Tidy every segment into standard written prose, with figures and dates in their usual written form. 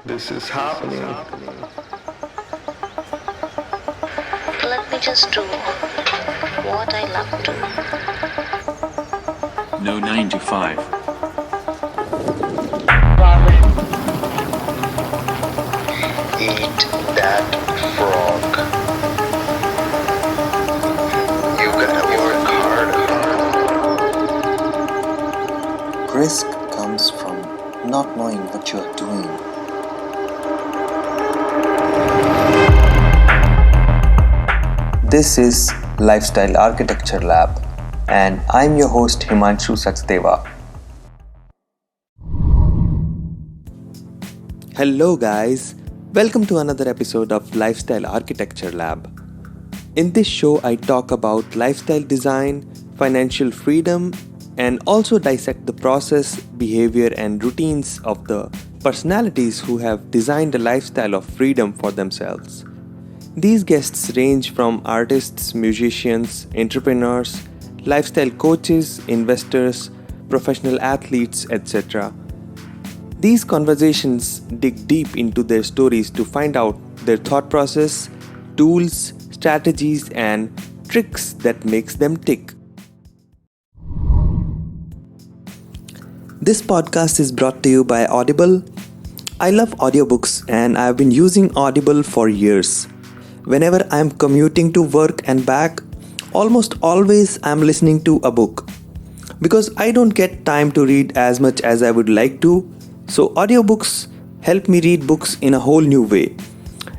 This is happening. Let me just do what I love to. No 9 to 5. Eat that frog. You gotta work hard. Risk comes from not knowing what you are doing. This is Lifestyle Architecture Lab, and I'm your host Himanshu Sachdeva. Hello guys, welcome to another episode of Lifestyle Architecture Lab. In this show, I talk about lifestyle design, financial freedom, and also dissect the process, behavior, and routines of the personalities who have designed a lifestyle of freedom for themselves. These guests range from artists, musicians, entrepreneurs, lifestyle coaches, investors, professional athletes, etc. These conversations dig deep into their stories to find out their thought process, tools, strategies, and tricks that makes them tick. This podcast is brought to you by Audible. I love audiobooks and I've been using Audible for years. Whenever I'm commuting to work and back, almost always I'm listening to a book. Because I don't get time to read as much as I would like to, so audiobooks help me read books in a whole new way.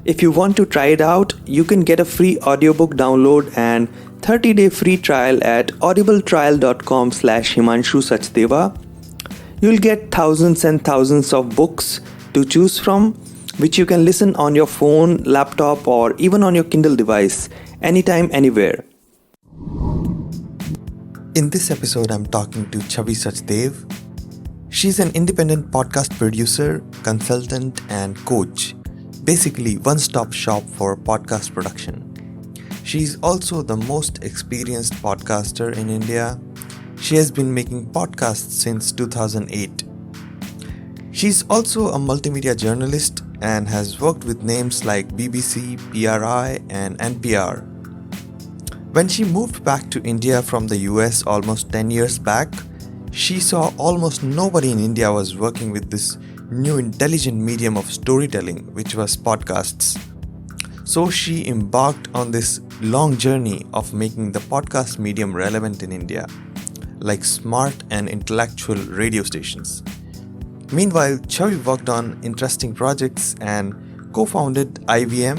If you want to try it out, you can get a free audiobook download and 30-day free trial at audibletrial.com/Himanshu Sachdeva. You'll get thousands and thousands of books to choose from, which you can listen on your phone, laptop, or even on your Kindle device, anytime, anywhere. In this episode, I'm talking to Chhavi Sachdev. She's an independent podcast producer, consultant, and coach. Basically, one-stop shop for podcast production. She's also the most experienced podcaster in India. She has been making podcasts since 2008. She's also a multimedia journalist and has worked with names like BBC, PRI, and NPR. When she moved back to India from the US almost 10 years back, she saw almost nobody in India was working with this new intelligent medium of storytelling, which was podcasts. So she embarked on this long journey of making the podcast medium relevant in India, like smart and intellectual radio stations. Meanwhile, Chhavi worked on interesting projects and co-founded IVM,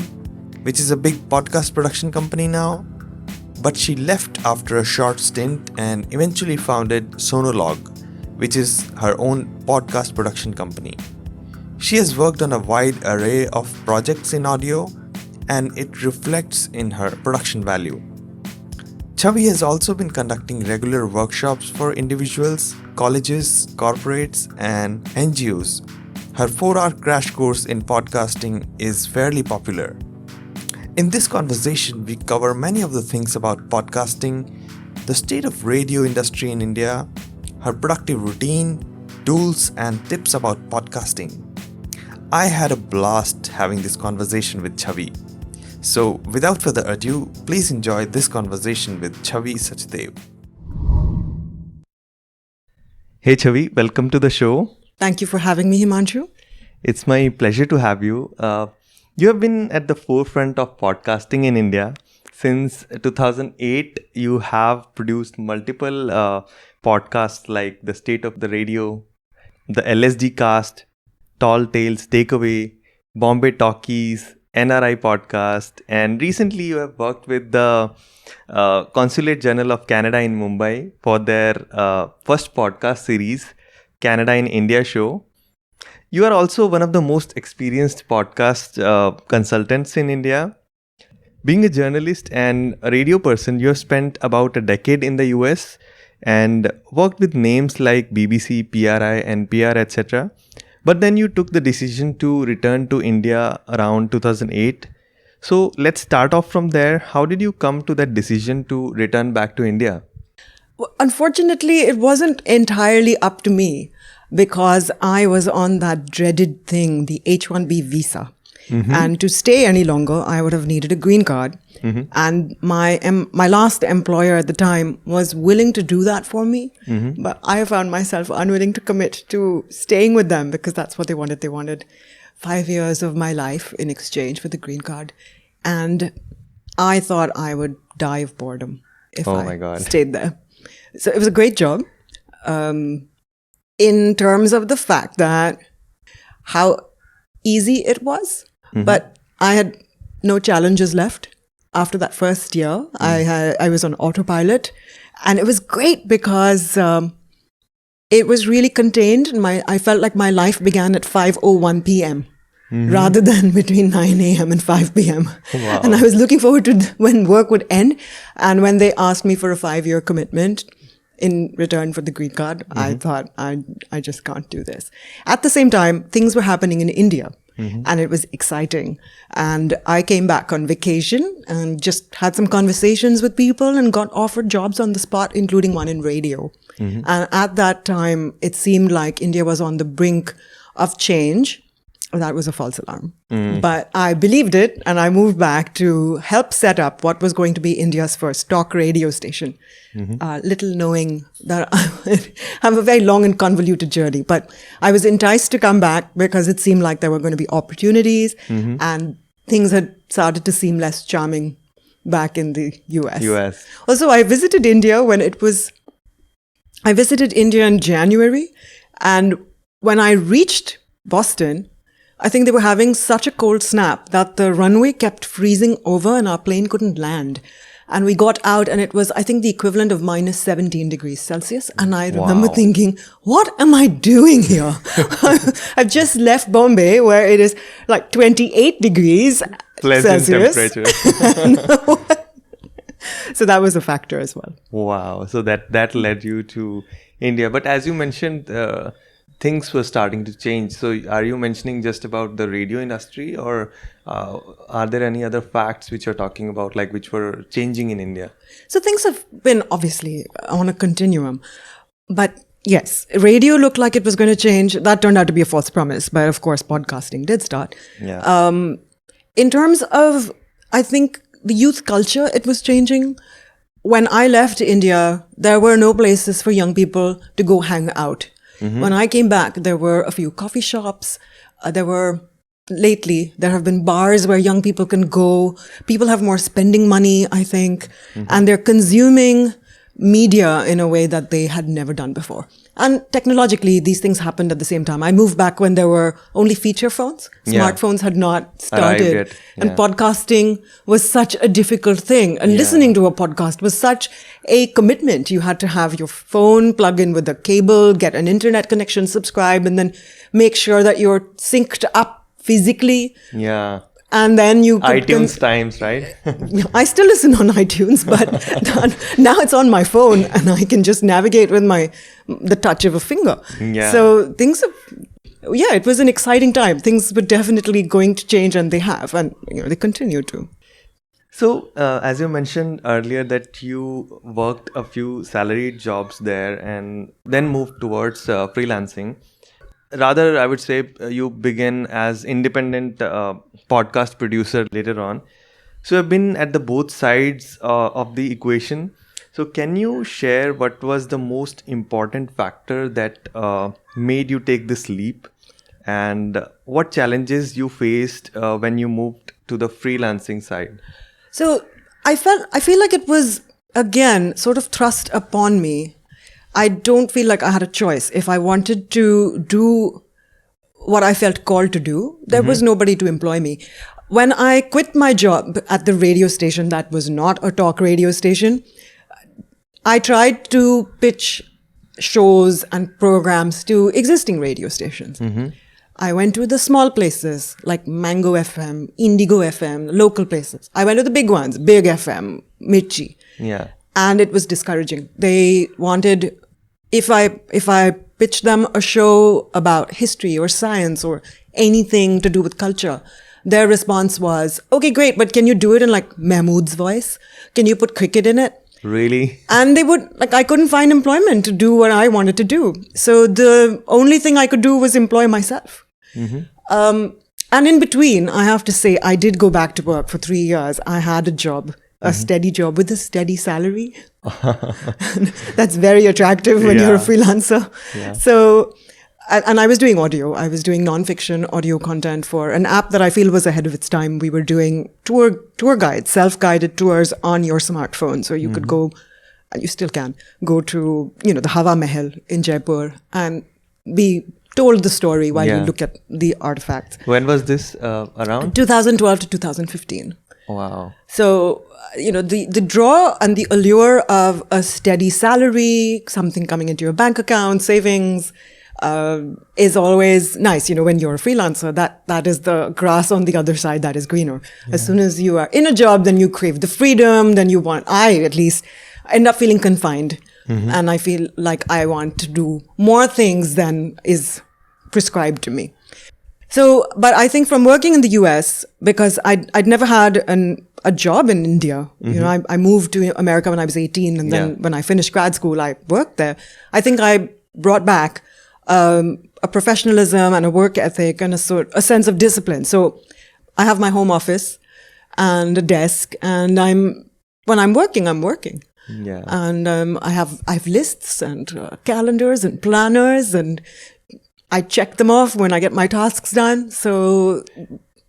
which is a big podcast production company now. But she left after a short stint and eventually founded Sonologue, which is her own podcast production company. She has worked on a wide array of projects in audio, and it reflects in her production value. Chhavi has also been conducting regular workshops for individuals, colleges, corporates, and NGOs. Her 4-hour crash course in podcasting is fairly popular. In this conversation, we cover many of the things about podcasting, the state of radio industry in India, her productive routine, tools, and tips about podcasting. I had a blast having this conversation with Chhavi. So, without further ado, please enjoy this conversation with Chhavi Sachdev. Hey Chhavi, welcome to the show. Thank you for having me, Himanshu. It's my pleasure to have you. You have been at the forefront of podcasting in India. Since 2008, you have produced multiple podcasts like The State of the Radio, the LSD Cast, Tall Tales Takeaway, Bombay Talkies, NRI podcast, and recently you have worked with the Consulate General of Canada in Mumbai for their first podcast series, Canada in India show. You are also one of the most experienced podcast consultants in India. Being a journalist and a radio person, you have spent about a decade in the US and worked with names like BBC, PRI, NPR, etc. But then you took the decision to return to India around 2008. So let's start off from there. How did you come to that decision to return back to India? Well, unfortunately, it wasn't entirely up to me because I was on that dreaded thing, the H-1B visa. And to stay any longer, I would have needed a green card. And my last employer at the time was willing to do that for me. But I found myself unwilling to commit to staying with them because that's what they wanted. They wanted 5 years of my life in exchange for the green card. And I thought I would die of boredom if I stayed there. So it was a great job in terms of the fact that how easy it was. But I had no challenges left. After that first year, I was on autopilot. And it was great because it was really contained. I felt like my life began at 5:01 p.m. Rather than between 9 a.m. and 5 p.m. Wow. And I was looking forward to when work would end. And when they asked me for a 5-year commitment in return for the green card, I thought, I just can't do this. At the same time, things were happening in India. And it was exciting. And I came back on vacation and just had some conversations with people and got offered jobs on the spot, including one in radio. And at that time, it seemed like India was on the brink of change. That was a false alarm. But I believed it, and I moved back to help set up what was going to be India's first talk radio station. Little knowing that I would have a very long and convoluted journey. But I was enticed to come back because it seemed like there were going to be opportunities, and things had started to seem less charming back in the US. Also, I visited India I visited India in January, and when I reached Boston, I think they were having such a cold snap that the runway kept freezing over and our plane couldn't land. And we got out and it was, I think, the equivalent of minus 17 degrees Celsius. And I remember thinking, what am I doing here? I've just left Bombay where it is like 28 degrees Pleasant Celsius. temperature. So that was a factor as well. Wow. So that led you to India. But as you mentioned, things were starting to change. So are you mentioning just about the radio industry, or are there any other facts which you're talking about, like which were changing in India? So things have been obviously on a continuum. But yes, radio looked like it was going to change. That turned out to be a false promise. But of course, podcasting did start. Yeah. In terms of, I think, the youth culture, it was changing. When I left India, there were no places for young people to go hang out. When I came back, there were a few coffee shops. Lately, there have been bars where young people can go. People have more spending money, I think, and they're consuming media in a way that they had never done before. And technologically, these things happened at the same time. I moved back when there were only feature phones. Smartphones had not started. And podcasting was such a difficult thing. And listening to a podcast was such a commitment. You had to have your phone plug in with a cable, get an internet connection, subscribe, and then make sure that you're synced up physically. Yeah. And then you could iTunes times, right? I still listen on iTunes, but now it's on my phone and I can just navigate with the touch of a finger. Yeah. So it was an exciting time. Things were definitely going to change, and they have, and they continue to. So, as you mentioned earlier that you worked a few salaried jobs there and then moved towards freelancing. Rather, I would say you began as independent podcast producer later on. So you've been at the both sides of the equation. So can you share what was the most important factor that made you take this leap, and what challenges you faced when you moved to the freelancing side? So I feel like it was, again, sort of thrust upon me. I don't feel like I had a choice. If I wanted to do what I felt called to do, there was nobody to employ me. When I quit my job at the radio station that was not a talk radio station, I tried to pitch shows and programs to existing radio stations. I went to the small places like Mango FM, Indigo FM, local places. I went to the big ones, Big FM, Mirchi. Yeah. And it was discouraging. They wanted, if I pitched them a show about history or science or anything to do with culture, their response was, okay, great, but can you do it in like Mahmood's voice? Can you put cricket in it? Really? And I couldn't find employment to do what I wanted to do. So the only thing I could do was employ myself. And in between, I have to say, I did go back to work for 3 years. I had a job, a steady job with a steady salary. That's very attractive when you're a freelancer. Yeah. So, and I was doing audio. I was doing nonfiction audio content for an app that I feel was ahead of its time. We were doing tour guides, self-guided tours on your smartphone. So you could go, and you still can, go to, the Hawa Mahal in Jaipur and be told the story while you look at the artifacts. When was this around? 2012 to 2015. Wow. So, the draw and the allure of a steady salary, something coming into your bank account, savings, is always nice. When you're a freelancer, that is the grass on the other side that is greener. Yeah. As soon as you are in a job, then you crave the freedom, then I at least end up feeling confined. And I feel like I want to do more things than is prescribed to me. So, but I think from working in the US, because I'd never had a job in India. I moved to America when I was 18, and then when I finished grad school, I worked there. I think I brought back a professionalism and a work ethic and a sense of discipline. So I have my home office and a desk, and when I'm working, I'm working. Yeah. And I have lists and calendars and planners, and I check them off when I get my tasks done. So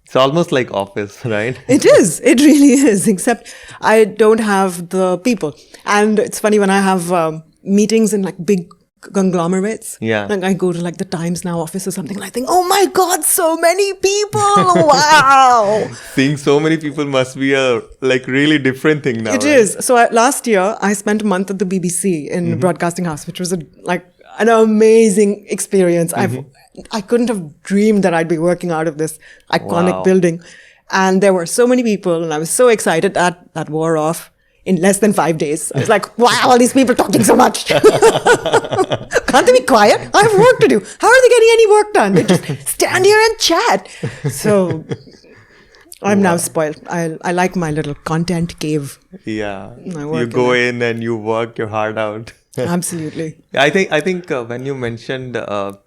it's almost like office, right? It is. It really is. Except I don't have the people. And it's funny when I have meetings in big conglomerates. Yeah. I go to the Times Now office or something, and I think, oh my God, so many people. Wow. Seeing so many people must be a really different thing now. It is. So last year, I spent a month at the BBC in Broadcasting House, which was an amazing experience. I couldn't have dreamed that I'd be working out of this iconic building. And there were so many people, and I was so excited that wore off in less than 5 days. I was like, wow, all these people talking so much. Can't they be quiet? I have work to do. How are they getting any work done? They just stand here and chat. So I'm now spoiled. I like my little content cave. Yeah. You go in and you work your heart out. Absolutely. I think when you mentioned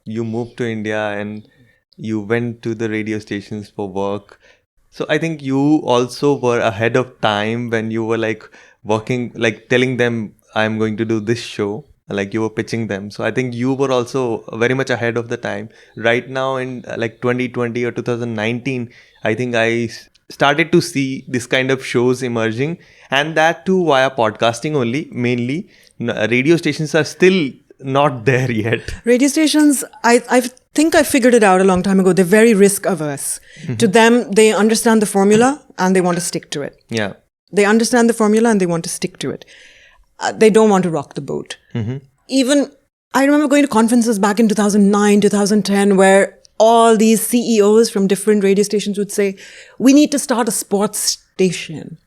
you moved to India and you went to the radio stations for work, so I think you also were ahead of time when you were working, telling them I'm going to do this show, you were pitching them. So I think you were also very much ahead of the time. Right now in 2020 or 2019, I think I started to see this kind of shows emerging, and that too via podcasting only, mainly. Radio stations are still not there yet. Radio stations, I think I figured it out a long time ago. They're very risk averse. To them, they understand the formula and they want to stick to it. Yeah. They understand the formula and they want to stick to it. They don't want to rock the boat. Even, I remember going to conferences back in 2009, 2010, where all these CEOs from different radio stations would say, we need to start a sports station.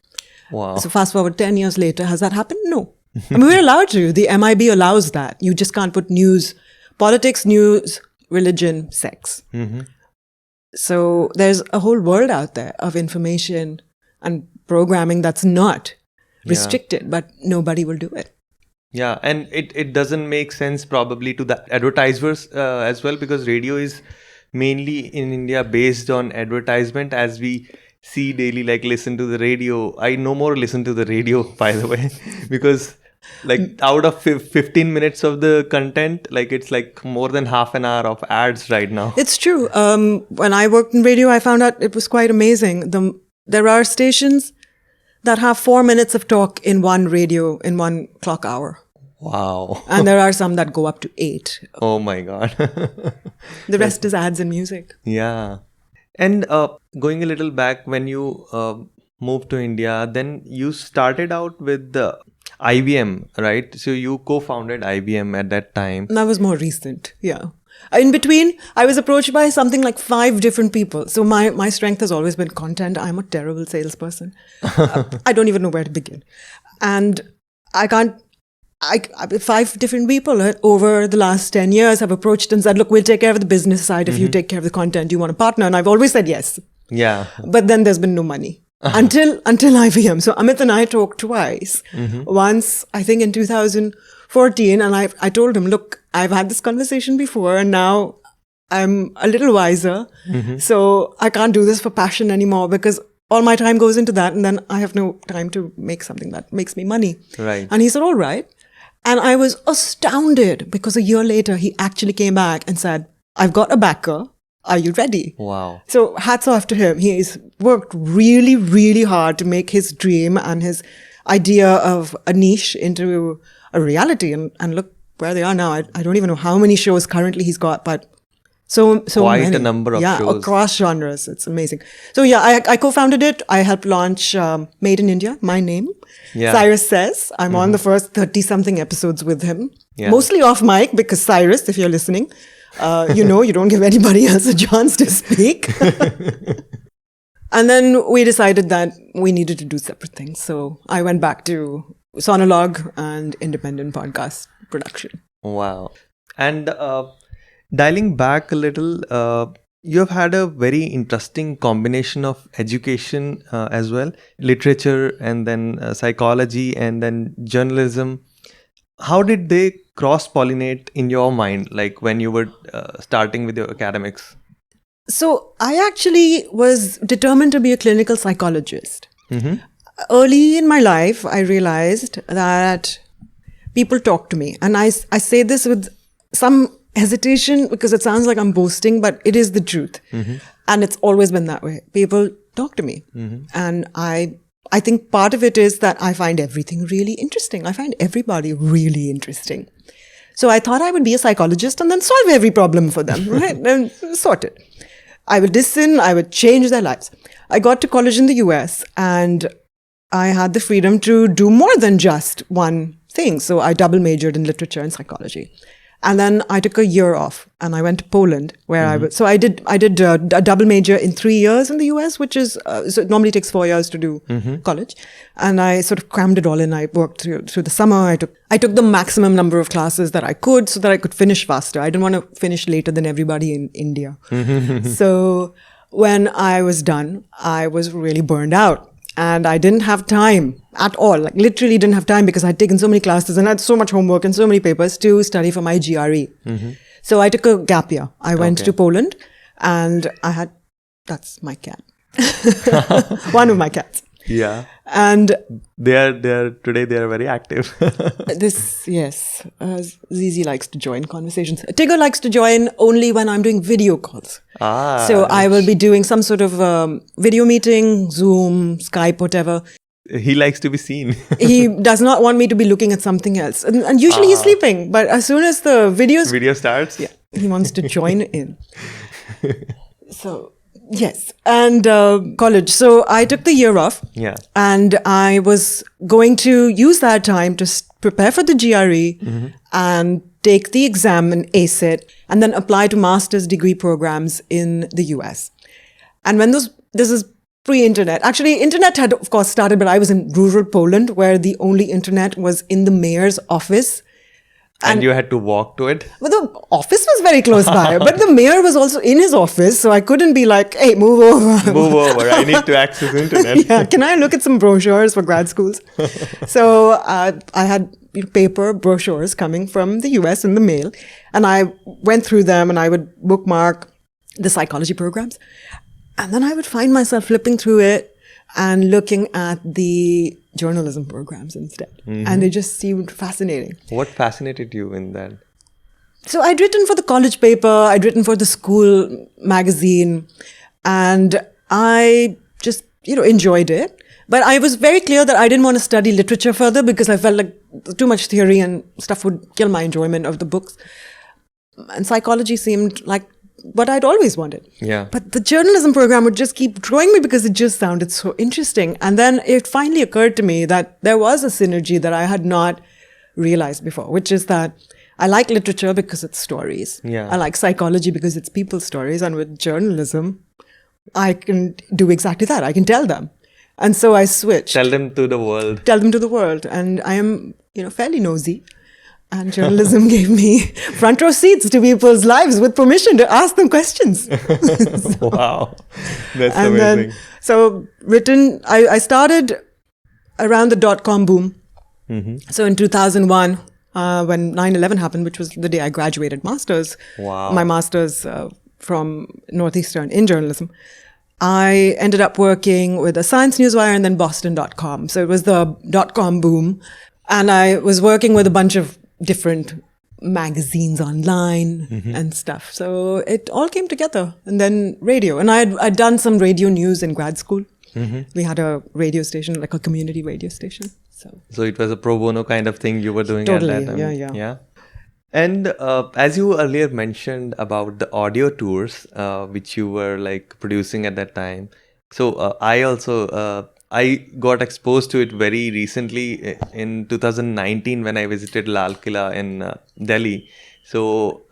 Wow. So fast forward 10 years later, has that happened? No. I mean, we're allowed to. The MIB allows that. You just can't put news, politics, news, religion, sex. So there's a whole world out there of information and programming that's not restricted, but nobody will do it. Yeah, and it doesn't make sense probably to the advertisers as well, because radio is mainly in India based on advertisement, as we see daily, listen to the radio. I no more listen to the radio, by the way, because out of 15 minutes of the content, it's more than half an hour of ads right now. It's true. When I worked in radio, I found out it was quite amazing. There are stations that have 4 minutes of talk in one clock hour. Wow. And there are some that go up to 8. Oh my God. The rest is ads and music. Yeah. And going a little back, when you moved to India, then you started out with the IBM, right? So you co-founded IBM at that time. That was more recent, yeah. In between, I was approached by something like 5 different people. So my strength has always been content. I'm a terrible salesperson. I don't even know where to begin. And I 5 different people over the last 10 years have approached and said, look, we'll take care of the business side. If you take care of the content, you want a partner? And I've always said yes. Yeah. But then there's been no money. until IVM. So Amit and I talked twice. Once, I think in 2014, and I told him, look, I've had this conversation before, and now I'm a little wiser. So I can't do this for passion anymore because all my time goes into that, and then I have no time to make something that makes me money. Right. And he said, all right. And I was astounded because a year later, he actually came back and said, I've got a backer. Are you ready? Wow. So hats off to him. He's worked really, really hard to make his dream and his idea of a niche into a reality. And look where they are now. I don't even know how many shows currently he's got, but so Quite many. a number of yeah, shows. across genres. It's amazing. So yeah, I co-founded it. I helped launch Made in India, my name. Yeah. Cyrus says. I'm on the first 30-something episodes with him. Yeah. Mostly off mic because Cyrus, if you're listening, you don't give anybody else a chance to speak. And then we decided that we needed to do separate things. So I went back to Sonologue and independent podcast production. Wow. And dialing back a little, you have had a very interesting combination of education as well, literature and then psychology and then journalism. How did they cross-pollinate in your mind, like when you were starting with your academics? So I actually was determined to be a clinical psychologist. Early in my life, I realized that people talk to me. And I say this with some hesitation because it sounds like I'm boasting, but it is the truth. And it's always been that way. People talk to me. And I think part of it is that I find everything really interesting. I find everybody really interesting. So I thought I would be a psychologist and then solve every problem for them, right? And sort it. I would listen, I would change their lives. I got to college in the US and I had the freedom to do more than just one thing. So I double majored in literature and psychology. And then I took a year off and I went to Poland where I did a double major in 3 years in the US, which is, so it normally takes 4 years to do college. And I sort of crammed it all in. I worked through the summer. I took the maximum number of classes that I could so that I could finish faster. I didn't want to finish later than everybody in India. So when I was done, I was really burned out. And I didn't have time at all, like literally didn't have time because I'd taken so many classes and I had so much homework and so many papers to study for my GRE. So I took a gap year. I went to Poland and that's my cat. One of my cats. Yeah. And They are today they are very active. yes, Zizi likes to join conversations. Tigger likes to join only when I'm doing video calls. So I will be doing some sort of video meeting, Zoom, Skype, whatever. He likes to be seen. He does not want me to be looking at something else. And usually he's sleeping, but as soon as the video starts, yeah, he wants to join in. So, yes. And college. So I took the year off. Yeah. And I was going to use that time to prepare for the GRE and take the exam and ace it, and then apply to master's degree programs in the US. And when this is pre-internet. Actually, internet had, of course, started, but I was in rural Poland where the only internet was in the mayor's office. And you had to walk to it? Well, the office was very close by, but the mayor was also in his office, so I couldn't be like, hey, move over. Move over. I need to access internet. Yeah, can I look at some brochures for grad schools? So I had paper brochures coming from the US in the mail, and I went through them and I would bookmark the psychology programs. And then I would find myself flipping through it and looking at the journalism programs instead. And it just seemed fascinating. What fascinated you in that? So I'd written for the college paper, I'd written for the school magazine, and I just, enjoyed it. But I was very clear that I didn't want to study literature further because I felt like too much theory and stuff would kill my enjoyment of the books. And psychology seemed like what I'd always wanted. Yeah. But the journalism program would just keep drawing me because it just sounded so interesting. And then it finally occurred to me that there was a synergy that I had not realized before, which is that I like literature because it's stories. Yeah. I like psychology because it's people's stories. And with journalism, I can do exactly that. I can tell them. And so I switched. Tell them to the world. Tell them to the world. And I am, fairly nosy. And journalism gave me front row seats to people's lives with permission to ask them questions. Wow. That's And amazing. then, I started around the dot-com boom. So in 2001, when 9/11 happened, which was the day I graduated master's, Wow. my master's from Northeastern in journalism, I ended up working with a Science Newswire and then Boston.com. So it was the dot-com boom. And I was working with a bunch of different magazines online and stuff. So it all came together. And then radio. And I'd done some radio news in grad school. We had a radio station, like a community radio station. So it was a pro bono kind of thing you were doing Totally, at that time. yeah. And as you earlier mentioned about the audio tours, which you were like producing at that time. So I got exposed to it very recently in 2019 when I visited Lal Killa in Delhi. So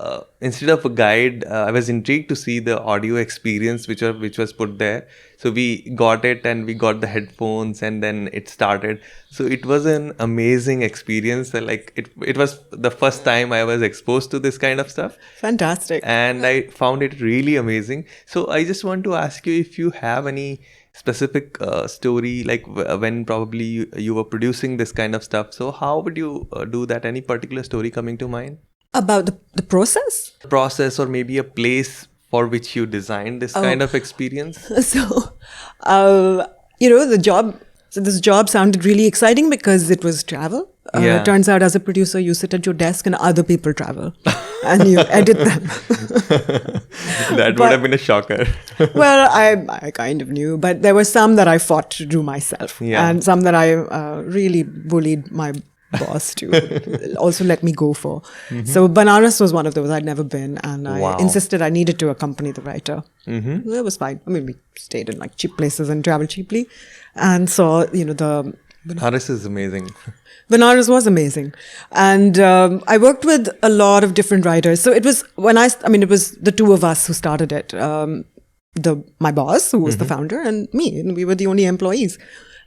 instead of a guide, I was intrigued to see the audio experience which was put there. So we got it and we got the headphones and then it started. So it was an amazing experience. Like it was the first time I was exposed to this kind of stuff. Fantastic. And I found it really amazing. So I just want to ask you if you have any specific story, like when probably you were producing this kind of stuff. So how would you do that? Any particular story coming to mind? About the process? Process or maybe a place for which you designed this kind of experience? So, the job. So this job sounded really exciting because it was travel. It turns out as a producer, you sit at your desk and other people travel and you edit them. That would have been a shocker. Well, I kind of knew, but there were some that I fought to do myself. Yeah. And some that I really bullied my boss to also let me go for. So Banaras was one of those. I'd never been, and I insisted I needed to accompany the writer. It was fine. I mean, we stayed in like cheap places and traveled cheaply and saw, the... Banaras is amazing. Banaras was amazing. And I worked with a lot of different writers. So it was it was the two of us who started it. My boss, who was the founder, and me. And we were the only employees.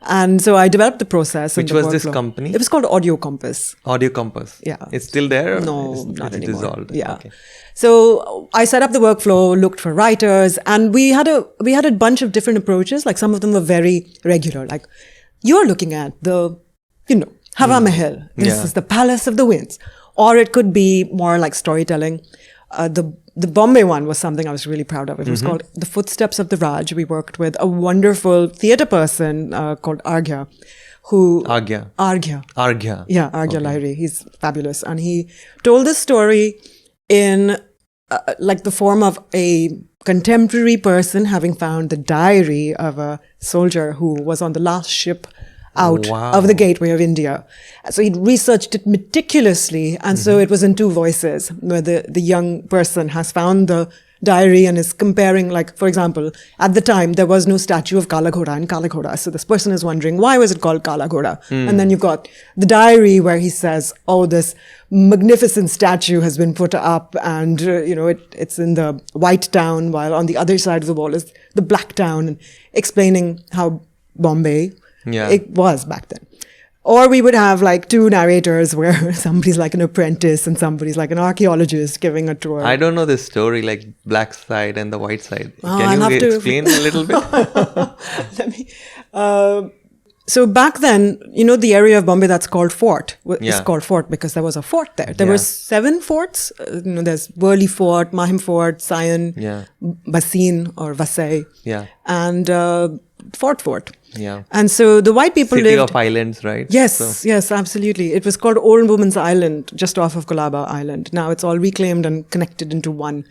And so I developed the process. Which and the was this workflow. company? It was called Audio Compass. Audio Compass. Yeah. It's still there? No, not anymore. Dissolved. Yeah. Okay. So I set up the workflow, looked for writers, and we had a bunch of different approaches. Like some of them were very regular. Like you're looking at the, Hawa Mahal. This is the Palace of the Winds. Or it could be more like storytelling. The Bombay one was something I was really proud of. It was called The Footsteps of the Raj. We worked with a wonderful theatre person called Arghya. Arghya. Yeah, Arghya Lahiri. He's fabulous. And he told this story in like the form of a contemporary person having found the diary of a soldier who was on the last ship out of the gateway of India. So he'd researched it meticulously. And so it was in two voices where the young person has found the diary and is comparing, like, for example, at the time, there was no statue of Kala Ghoda in Kala Ghoda. So this person is wondering, why was it called Kala Ghoda? And then you've got the diary where he says, oh, this magnificent statue has been put up and, it's in the white town, while on the other side of the wall is the black town, and explaining how Bombay it was back then. Or we would have like two narrators where somebody's like an apprentice and somebody's like an archaeologist giving a tour. I don't know this story, like black side and the white side. Oh, Can you explain a little bit? Let me. So back then, the area of Bombay that's called Fort is called Fort because there was a fort there. There were 7 forts. There's Worli Fort, Mahim Fort, Sion, Baseen or Vasai, and Fort. Yeah. And so the white people City lived... of Islands, right? Yes, yes, absolutely. It was called Old Woman's Island, just off of Colaba Island. Now it's all reclaimed and connected into one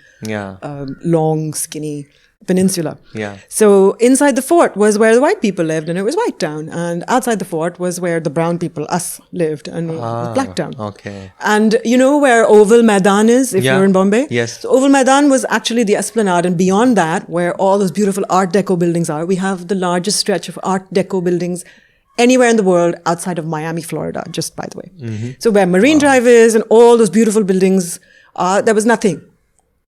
long, skinny peninsula. Yeah. So inside the fort was where the white people lived, and it was White Town. And outside the fort was where the brown people, us, lived, and it was Black Town. Okay. And you know where Oval Maidan is, if you're in Bombay? Yes. So Oval Maidan was actually the esplanade, and beyond that, where all those beautiful Art Deco buildings are, we have the largest stretch of Art Deco buildings anywhere in the world outside of Miami, Florida, just by the way. So where Marine Drive is and all those beautiful buildings, there was nothing.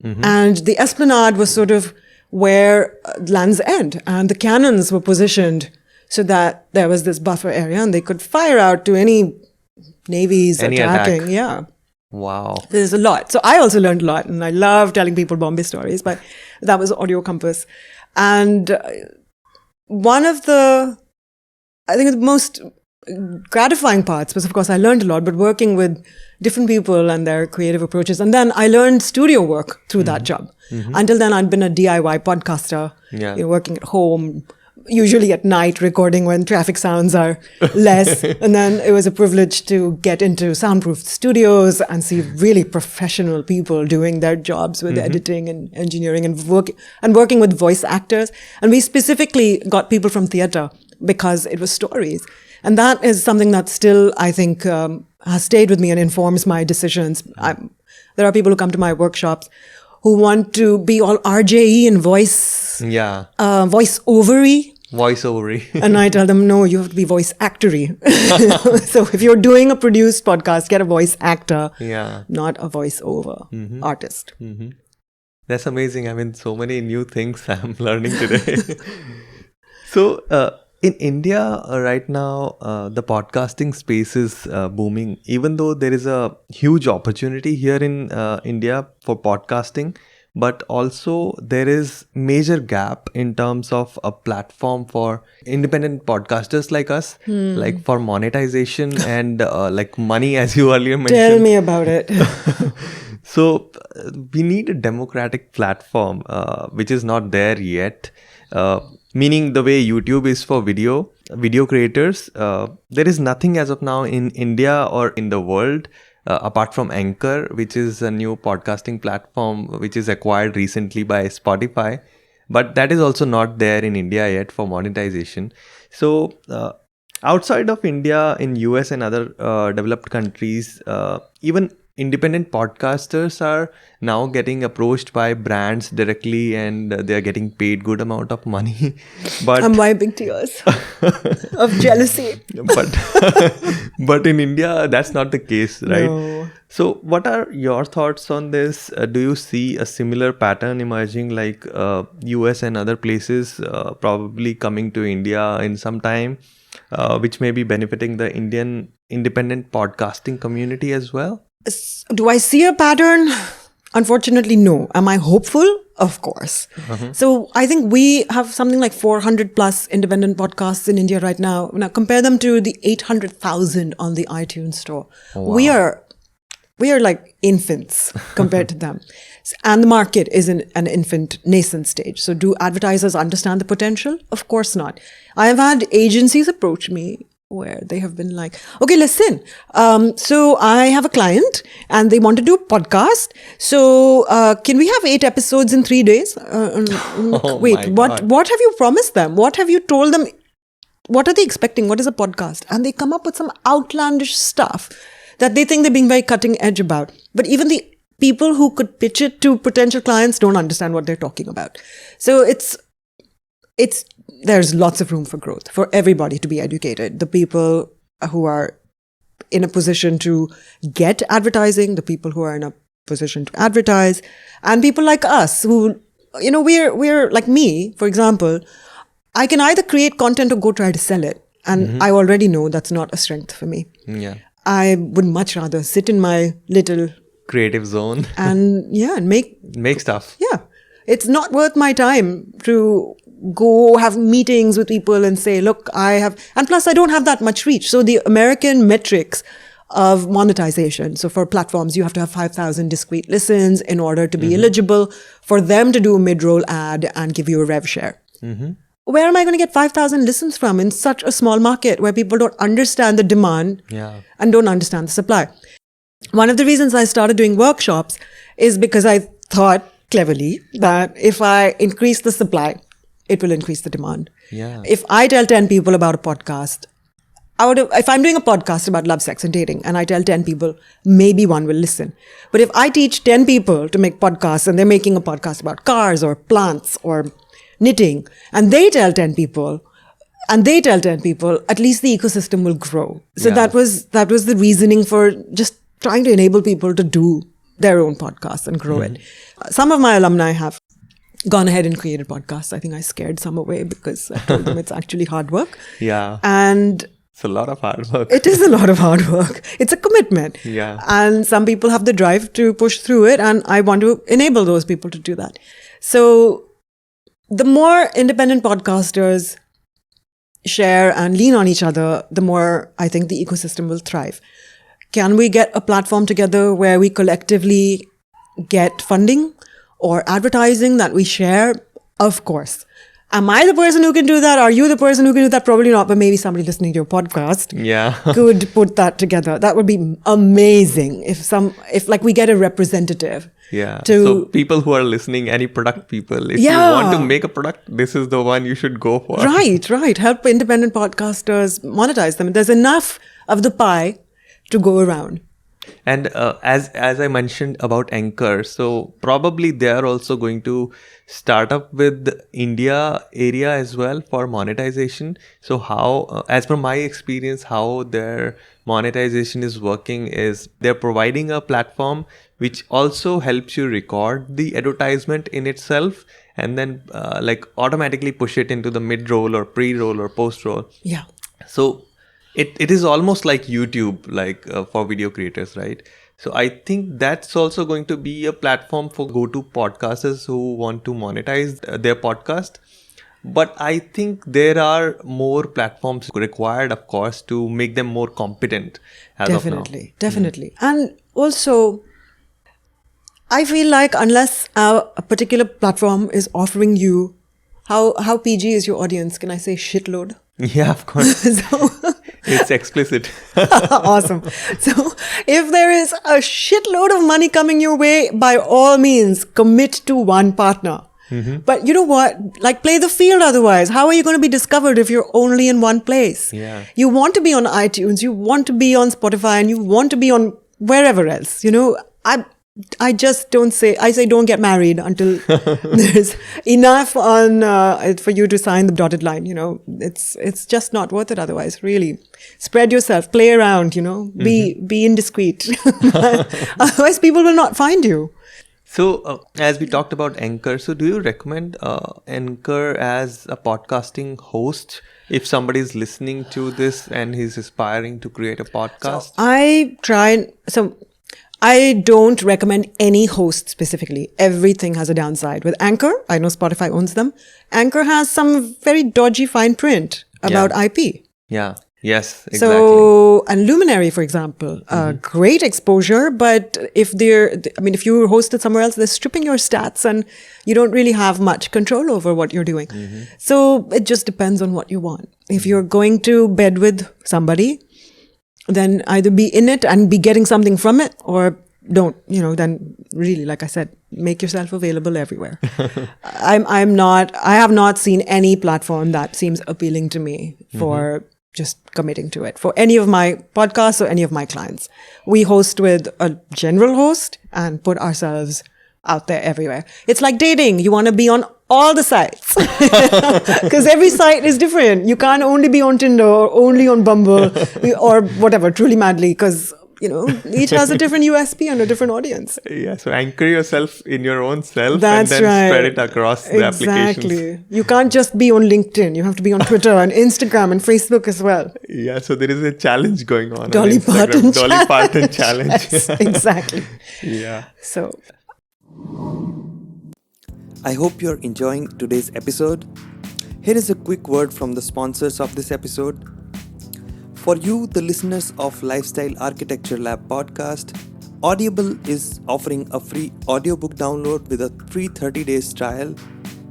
And the esplanade was sort of where Land's End, and the cannons were positioned so that there was this buffer area and they could fire out to any navies attacking. Attack. Yeah. Wow. There's a lot. So I also learned a lot, and I love telling people Bombay stories, but that was Audio Compass. And one of the, I think the most gratifying parts was, of course, I learned a lot, but working with different people and their creative approaches. And then I learned studio work through that job. Until then, I'd been a DIY podcaster, working at home, usually at night, recording when traffic sounds are less. And then it was a privilege to get into soundproof studios and see really professional people doing their jobs with editing and engineering and working with voice actors. And we specifically got people from theater because it was stories. And that is something that still, I think, has stayed with me and informs my decisions. There are people who come to my workshops who want to be all RJE and voice over-y. Voice-over-y. And I tell them, no, you have to be voice actor-y. So if you're doing a produced podcast, get a voice actor, not a voice-over artist. That's amazing. I mean, so many new things I'm learning today. So, in India right now, the podcasting space is booming. Even though there is a huge opportunity here in India for podcasting, but also there is major gap in terms of a platform for independent podcasters like us, like for monetization and like money, as you earlier mentioned. Tell me about it. So we need a democratic platform, which is not there yet. Meaning the way YouTube is for video creators, there is nothing as of now in India or in the world apart from Anchor, which is a new podcasting platform which is acquired recently by Spotify. But that is also not there in India yet for monetization. So outside of India, in US and other developed countries, even independent podcasters are now getting approached by brands directly, and they are getting paid good amount of money. But I'm wiping tears of jealousy. But in India, that's not the case, right? No. So what are your thoughts on this? Do you see a similar pattern emerging, like US and other places probably coming to India in some time, which may be benefiting the Indian independent podcasting community as well? Do I see a pattern? Unfortunately, no. Am I hopeful? Of course. So I think we have something like 400 plus independent podcasts in India right now. Now compare them to the 800,000 on the iTunes store. Wow. We are like infants compared to them. And the market is in an infant nascent stage. So do advertisers understand the potential? Of course not. I have had agencies approach me where they have been like, okay, listen, so I have a client and they want to do a podcast. So can we have 8 episodes in 3 days? Wait, what have you promised them? What have you told them? What are they expecting? What is a podcast? And they come up with some outlandish stuff that they think they're being very cutting edge about. But even the people who could pitch it to potential clients don't understand what they're talking about. So there's lots of room for growth for everybody to be educated. The people who are in a position to get advertising, the people who are in a position to advertise, and people like us who, we're like me, for example, I can either create content or go try to sell it. And I already know that's not a strength for me. Yeah. I would much rather sit in my little creative zone and make stuff. Yeah. It's not worth my time to go have meetings with people and say, look, and plus I don't have that much reach. So the American metrics of monetization. So for platforms, you have to have 5,000 discrete listens in order to be eligible for them to do a mid-roll ad and give you a rev share. Where am I going to get 5,000 listens from in such a small market where people don't understand the demand and don't understand the supply? One of the reasons I started doing workshops is because I thought cleverly that if I increase the supply, it will increase the demand. Yeah. If I tell 10 people about a podcast, if I'm doing a podcast about love, sex, and dating, and I tell 10 people, maybe one will listen. But if I teach 10 people to make podcasts, and they're making a podcast about cars or plants or knitting, and they tell 10 people, at least the ecosystem will grow. So that was the reasoning for just trying to enable people to do their own podcasts and grow it. Some of my alumni have gone ahead and created podcasts. I think I scared some away because I told them it's actually hard work. Yeah. And It's a lot of hard work. It is a lot of hard work. It's a commitment. Yeah. And some people have the drive to push through it, and I want to enable those people to do that. So the more independent podcasters share and lean on each other, the more I think the ecosystem will thrive. Can we get a platform together where we collectively get funding or advertising that we share? Of course. Am I the person who can do that? Are you the person who can do that? Probably not, but maybe somebody listening to your podcast could put that together. That would be amazing if like we get a representative. Yeah. So people who are listening, any product people, if you want to make a product, this is the one you should go for. Right. Help independent podcasters monetize them. There's enough of the pie to go around. And as I mentioned about Anchor, so probably they are also going to start up with the India area as well for monetization. So how, as per my experience, how their monetization is working is they're providing a platform which also helps you record the advertisement in itself and then like automatically push it into the mid-roll or pre-roll or post-roll. Yeah. So it is almost like YouTube, like for video creators, right? So I think that's also going to be a platform for go-to podcasters who want to monetize their podcast. But I think there are more platforms required, of course, to make them more competent as of now. Definitely. And also, I feel like unless a particular platform is offering you, how PG is your audience? Can I say shitload? Yeah, of course. It's explicit. Awesome. So if there is a shitload of money coming your way, by all means, commit to one partner. Mm-hmm. But you know what? Like, play the field otherwise. How are you going to be discovered if you're only in one place? Yeah. You want to be on iTunes, you want to be on Spotify, and you want to be on wherever else. You know, I just don't say, I say don't get married until there's enough on for you to sign the dotted line. You know, it's just not worth it otherwise. Really, spread yourself, play around. You know, be indiscreet. Otherwise, people will not find you. So, as we talked about Anchor, so do you recommend Anchor as a podcasting host if somebody is listening to this and he's aspiring to create a podcast? I don't recommend any host specifically. Everything has a downside. With Anchor, I know Spotify owns them. Anchor has some very dodgy fine print about IP. Yeah. Yes, exactly. So, and Luminary, for example, great exposure, but if you hosted somewhere else, they're stripping your stats and you don't really have much control over what you're doing. Mm-hmm. So it just depends on what you want. If you're going to bed with somebody, then either be in it and be getting something from it, or don't, then really, like I said, make yourself available everywhere. I have not seen any platform that seems appealing to me for just committing to it. For any of my podcasts or any of my clients, we host with a general host and put ourselves out there everywhere. It's like dating. You want to be on all the sites because every site is different. You can't only be on Tinder or only on Bumble or whatever, Truly Madly, because each has a different USP and a different audience. Yeah, so anchor yourself in your own self That's and then right. spread it across the applications. Exactly. You can't just be on LinkedIn. You have to be on Twitter and Instagram and Facebook as well. Yeah, so there is a challenge going on. Dolly Parton challenge. Yes, exactly. Yeah. So, I hope you're enjoying today's episode. Here is a quick word from the sponsors of this episode. For you, the listeners of Lifestyle Architecture Lab podcast, Audible is offering a free audiobook download with a free 30 days trial.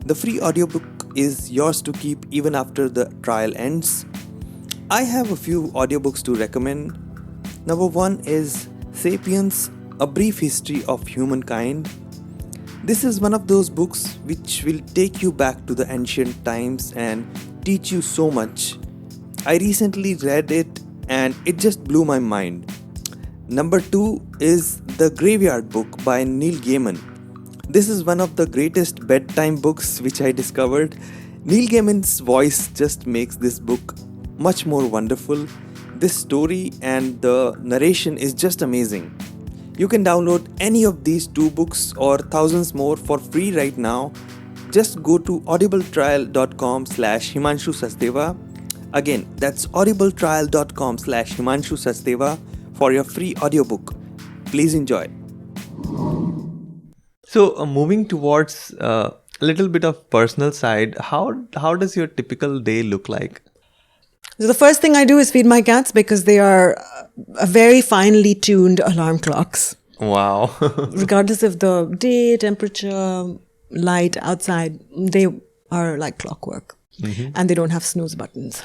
The free audiobook is yours to keep even after the trial ends. I have a few audiobooks to recommend. Number 1 is Sapiens, A Brief History of Humankind. This is one of those books which will take you back to the ancient times and teach you so much. I recently read it and it just blew my mind. Number 2 is The Graveyard Book by Neil Gaiman. This is one of the greatest bedtime books which I discovered. Neil Gaiman's voice just makes this book much more wonderful. This story and the narration is just amazing. You can download any of these 2 books or thousands more for free right now. Just go to audibletrial.com/Himanshu Sachdeva Again, that's audibletrial.com/Himanshu Sachdeva for your free audiobook. Please enjoy. So, moving towards a little bit of personal side, how does your typical day look like? So the first thing I do is feed my cats because they are very finely tuned alarm clocks. Wow. Regardless of the day, temperature, light outside, they are like clockwork. And they don't have snooze buttons.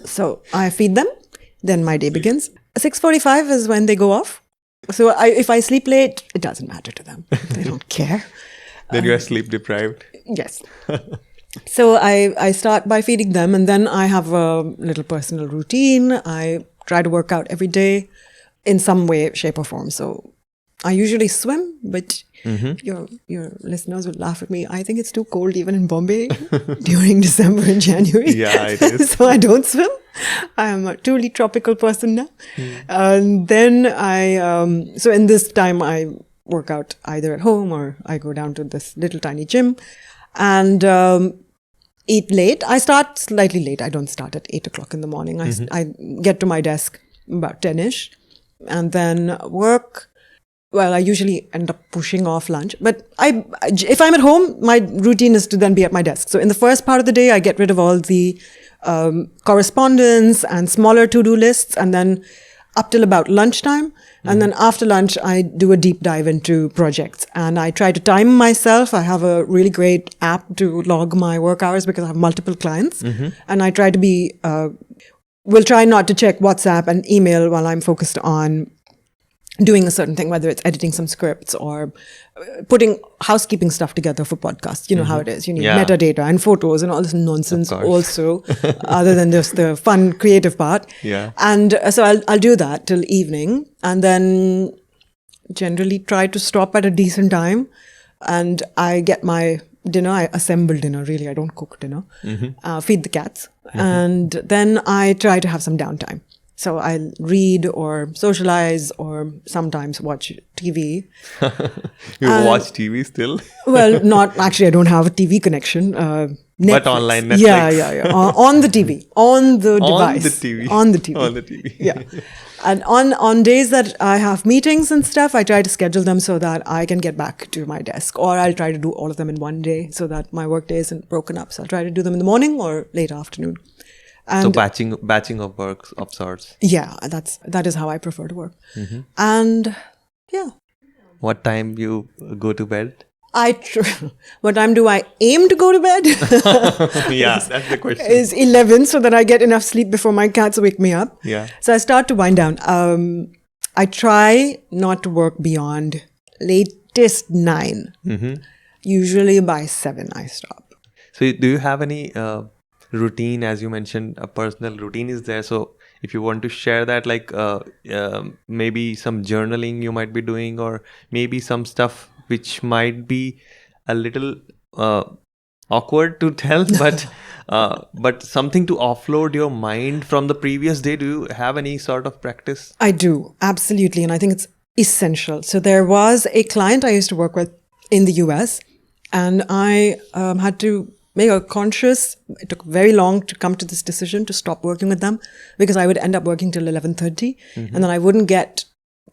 So I feed them, then my day begins. 6:45 is when they go off. So if I sleep late, it doesn't matter to them. They don't care. Then you are sleep deprived. Yes. So I start by feeding them, and then I have a little personal routine. I try to work out every day in some way, shape or form. So I usually swim, but your listeners will laugh at me. I think it's too cold even in Bombay during December and January. Yeah, it is. So I don't swim. I am a truly tropical person now. And then so in this time I work out either at home or I go down to this little tiny gym and eat late. I start slightly late. I don't start at 8 o'clock in the morning. I get to my desk about 10ish and then work. Well, I usually end up pushing off lunch, but if I'm at home, my routine is to then be at my desk. So in the first part of the day, I get rid of all the correspondence and smaller to-do lists, and then up till about lunchtime. And then after lunch, I do a deep dive into projects, and I try to time myself. I have a really great app to log my work hours because I have multiple clients, and I try to will try not to check WhatsApp and email while I'm focused on doing a certain thing, whether it's editing some scripts or putting housekeeping stuff together for podcasts. You know how it is. You need metadata and photos and all this nonsense also, other than just the fun, creative part. Yeah. And so I'll do that till evening and then generally try to stop at a decent time. And I get my dinner. I assemble dinner, really. I don't cook dinner. Feed the cats. And then I try to have some downtime. So I'll read or socialize or sometimes watch TV. You watch TV still? Well, not actually. I don't have a TV connection. But online Netflix. Yeah. On the TV, on the device. On the TV. Yeah. And on days that I have meetings and stuff, I try to schedule them so that I can get back to my desk. Or I'll try to do all of them in one day so that my work day isn't broken up. So I'll try to do them in the morning or late afternoon. And so batching of work of sorts. Yeah, that is how I prefer to work. And yeah. What time you go to bed? What time do I aim to go to bed? Yeah, that's the question. Is 11 so that I get enough sleep before my cats wake me up. Yeah. So I start to wind down. I try not to work beyond latest 9. Usually by 7 I stop. So do you have any routine? As you mentioned, a personal routine is there. So if you want to share that, like maybe some journaling you might be doing, or maybe some stuff which might be a little awkward to tell, but something to offload your mind from the previous day. Do you have any sort of practice? I do, absolutely. And I think it's essential. So there was a client I used to work with in the US, and I had to make a conscious, it took very long to come to this decision to stop working with them because I would end up working till 11:30 and then I wouldn't get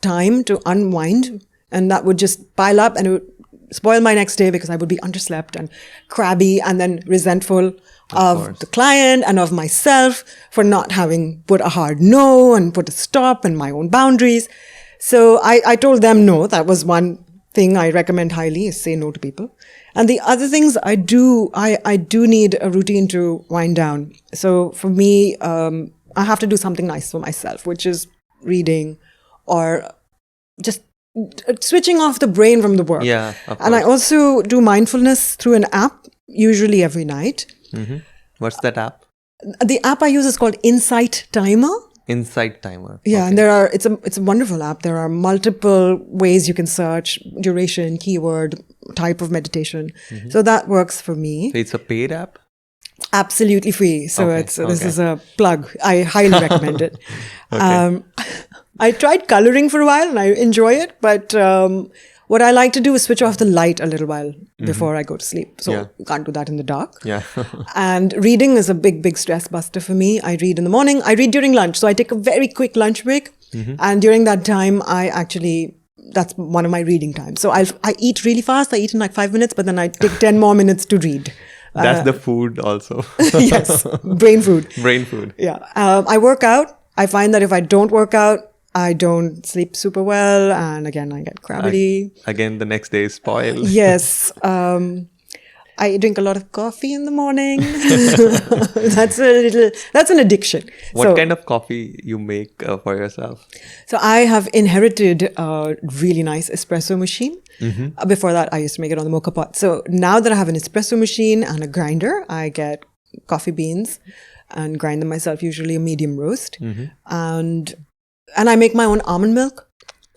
time to unwind, and that would just pile up and it would spoil my next day because I would be underslept and crabby and then resentful of the client and of myself for not having put a hard no and put a stop and my own boundaries. So I told them no. That was one thing I recommend highly, is say no to people. And the other things I do need a routine to wind down. So for me, I have to do something nice for myself, which is reading or just switching off the brain from the work. Yeah, of course. And I also do mindfulness through an app, usually every night. What's that app? The app I use is called Insight Timer. Insight Timer. Yeah, Okay. and it's a wonderful app. There are multiple ways you can search duration, keyword, type of meditation. So that works for me. So it's a paid app? Absolutely free. So Okay, this is a plug. I highly recommend it. Okay. I tried coloring for a while and I enjoy it, but What I like to do is switch off the light a little while before I go to sleep. So Yeah. can't do that in the dark. Yeah. And reading is a big stress buster for me. I read in the morning. I read during lunch. So I take a very quick lunch break. And during that time, that's one of my reading times. So I eat really fast. I eat in like 5 minutes, but then I take 10 more minutes to read. That's the food also. Yes, brain food. Brain food. Yeah. I work out. I find that if I don't work out, I don't sleep super well. And again, I get crabby. Again, the next day is spoiled. Yes. I drink a lot of coffee in the morning. That's an addiction. What kind of coffee you make for yourself? So I have inherited a really nice espresso machine. Before that, I used to make it on the mocha pot. So now that I have an espresso machine and a grinder, I get coffee beans and grind them myself, usually a medium roast. And I make my own almond milk.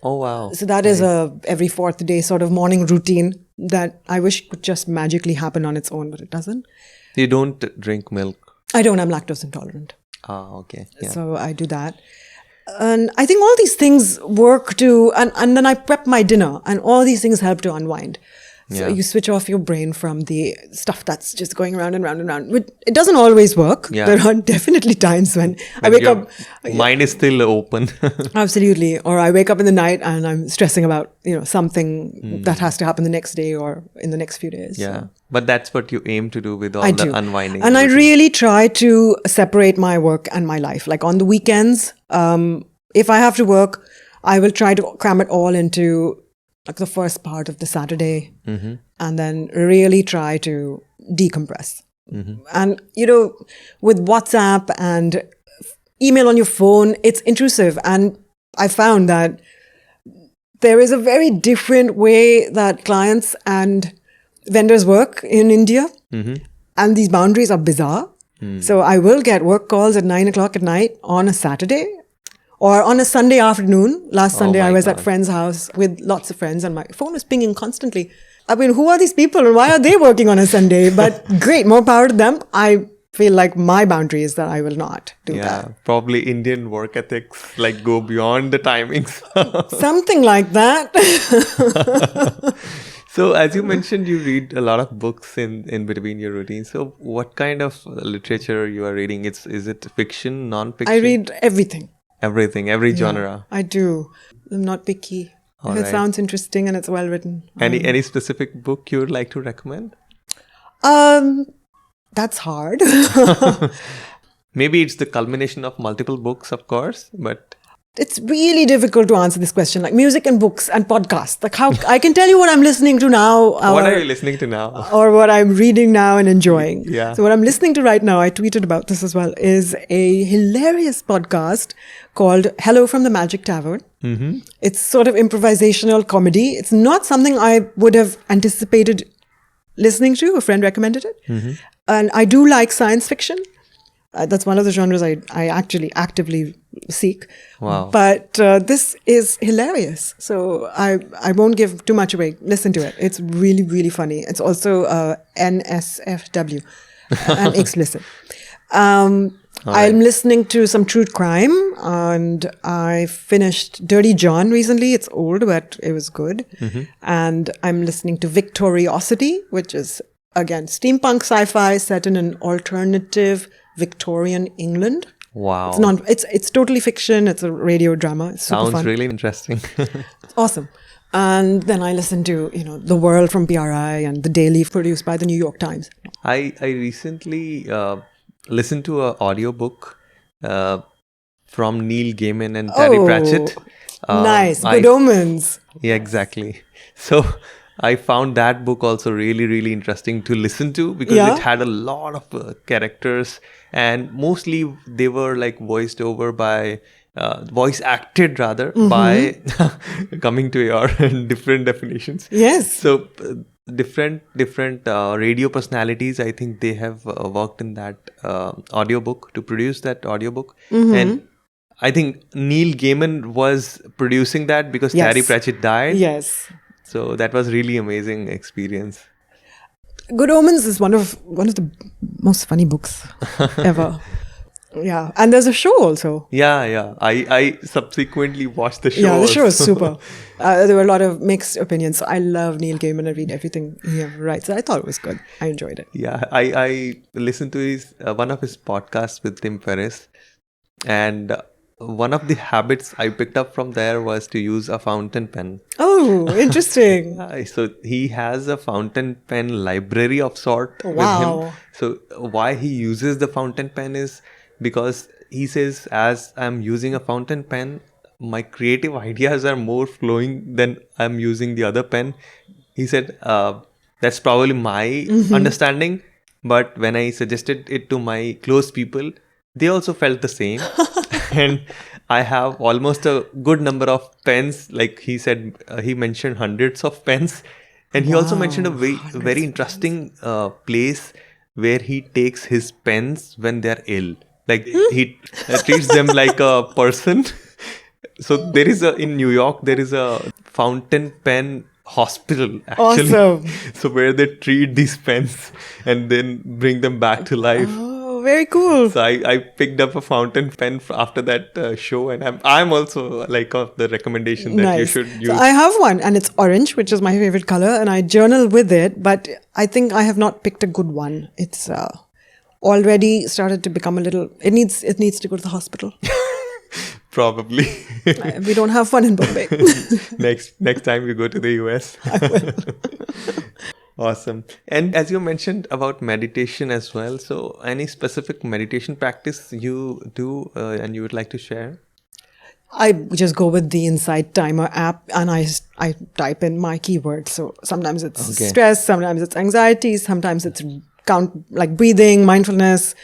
Oh, wow. So that is a every fourth day sort of morning routine that I wish could just magically happen on its own, but it doesn't. You don't drink milk? I don't. I'm lactose intolerant. Ah, okay. Yeah. So I do that. And I think all these things work and then I prep my dinner, and all these things help to unwind. So you switch off your brain from the stuff that's just going round and round and round. It doesn't always work. Yeah. There are definitely times when I wake up. Mind is still open. Absolutely. Or I wake up in the night and I'm stressing about, something that has to happen the next day or in the next few days. Yeah. So. But that's what you aim to do with all the unwinding. And I really try to separate my work and my life. Like on the weekends, if I have to work, I will try to cram it all into like the first part of the Saturday and then really try to decompress. And, with WhatsApp and email on your phone, it's intrusive. And I found that there is a very different way that clients and vendors work in India. And these boundaries are bizarre. So I will get work calls at 9 o'clock at night on a Saturday. Or on a Sunday afternoon. Last Sunday, I was at friend's house with lots of friends and my phone was pinging constantly. I mean, who are these people and why are they working on a Sunday? But great, more power to them. I feel like my boundary is that I will not do that. Yeah, probably Indian work ethics go beyond the timings. Something like that. So as you mentioned, you read a lot of books in between your routine. So what kind of literature you are reading? Is it fiction, non-fiction? I read everything. Everything, every genre. I do. I'm not picky. All if it right. sounds interesting and it's well written. Any specific book you would like to recommend? That's hard. Maybe it's the culmination of multiple books, of course, but It's really difficult to answer this question. Like music and books and podcasts. Like how I can tell you what I'm listening to now. what are you listening to now? Or what I'm reading now and enjoying. Yeah. So what I'm listening to right now, I tweeted about this as well, is a hilarious podcast called Hello from the Magic Tavern. Mm-hmm. It's sort of improvisational comedy. It's not something I would have anticipated listening to. A friend recommended it. Mm-hmm. And I do like science fiction. That's one of the genres I actually actively seek. Wow. But this is hilarious. So I won't give too much away. Listen to it. It's really, really funny. It's also NSFW and explicit. I'm listening to some true crime, and I finished Dirty John recently. It's old, but it was good. Mm-hmm. And I'm listening to Victoriosity, which is, again, steampunk sci-fi set in an alternative Victorian England. Wow. It's totally fiction. It's a radio drama. It's super Sounds fun. really interesting. Awesome. And then I listen to, The World from PRI and The Daily produced by the New York Times. I recently listened to an audiobook from Neil Gaiman and Terry Pratchett. Nice. Good Omens. Yeah, exactly. So I found that book also really, really interesting to listen to because it had a lot of characters, and mostly they were voiced over by, voice acted rather, by, coming to your different definitions. Yes. So different radio personalities, I think they have worked in that audiobook to produce that audiobook. Mm-hmm. And I think Neil Gaiman was producing that because Terry Pratchett died. Yes. So that was really amazing experience. Good Omens is one of the most funny books ever. Yeah. And there's a show also. Yeah. I subsequently watched the show. Yeah, the show is also. super. There were a lot of mixed opinions. So I love Neil Gaiman. I read everything he ever writes. So I thought it was good. I enjoyed it. Yeah, I listened to his one of his podcasts with Tim Ferriss, and one of the habits I picked up from there was to use a fountain pen. Oh, interesting. So he has a fountain pen library of sort with Wow. him. So why he uses the fountain pen is because he says, as I'm using a fountain pen, my creative ideas are more flowing than I'm using the other pen. He said, that's probably my understanding. But when I suggested it to my close people, they also felt the same. And I have almost a good number of pens. Like he said, he mentioned hundreds of pens. And he also mentioned a very interesting place where he takes his pens when they're ill. Like he treats them like a person. So there is in New York, there is a fountain pen hospital actually. Awesome. So where they treat these pens and then bring them back to life. Oh, very cool. So I picked up a fountain pen after that show, and I'm also like of the recommendation that you should use. So I have one, and it's orange, which is my favorite color, and I journal with it. But I think I have not picked a good one. It's already started to become a little. It needs to go to the hospital. Probably. We don't have one in Bombay. next time you go to the US. I will. Awesome. And as you mentioned about meditation as well, so any specific meditation practice you do and you would like to share? I just go with the Insight Timer app and I type in my keywords. So sometimes it's stress, sometimes it's anxiety, sometimes it's like breathing, mindfulness.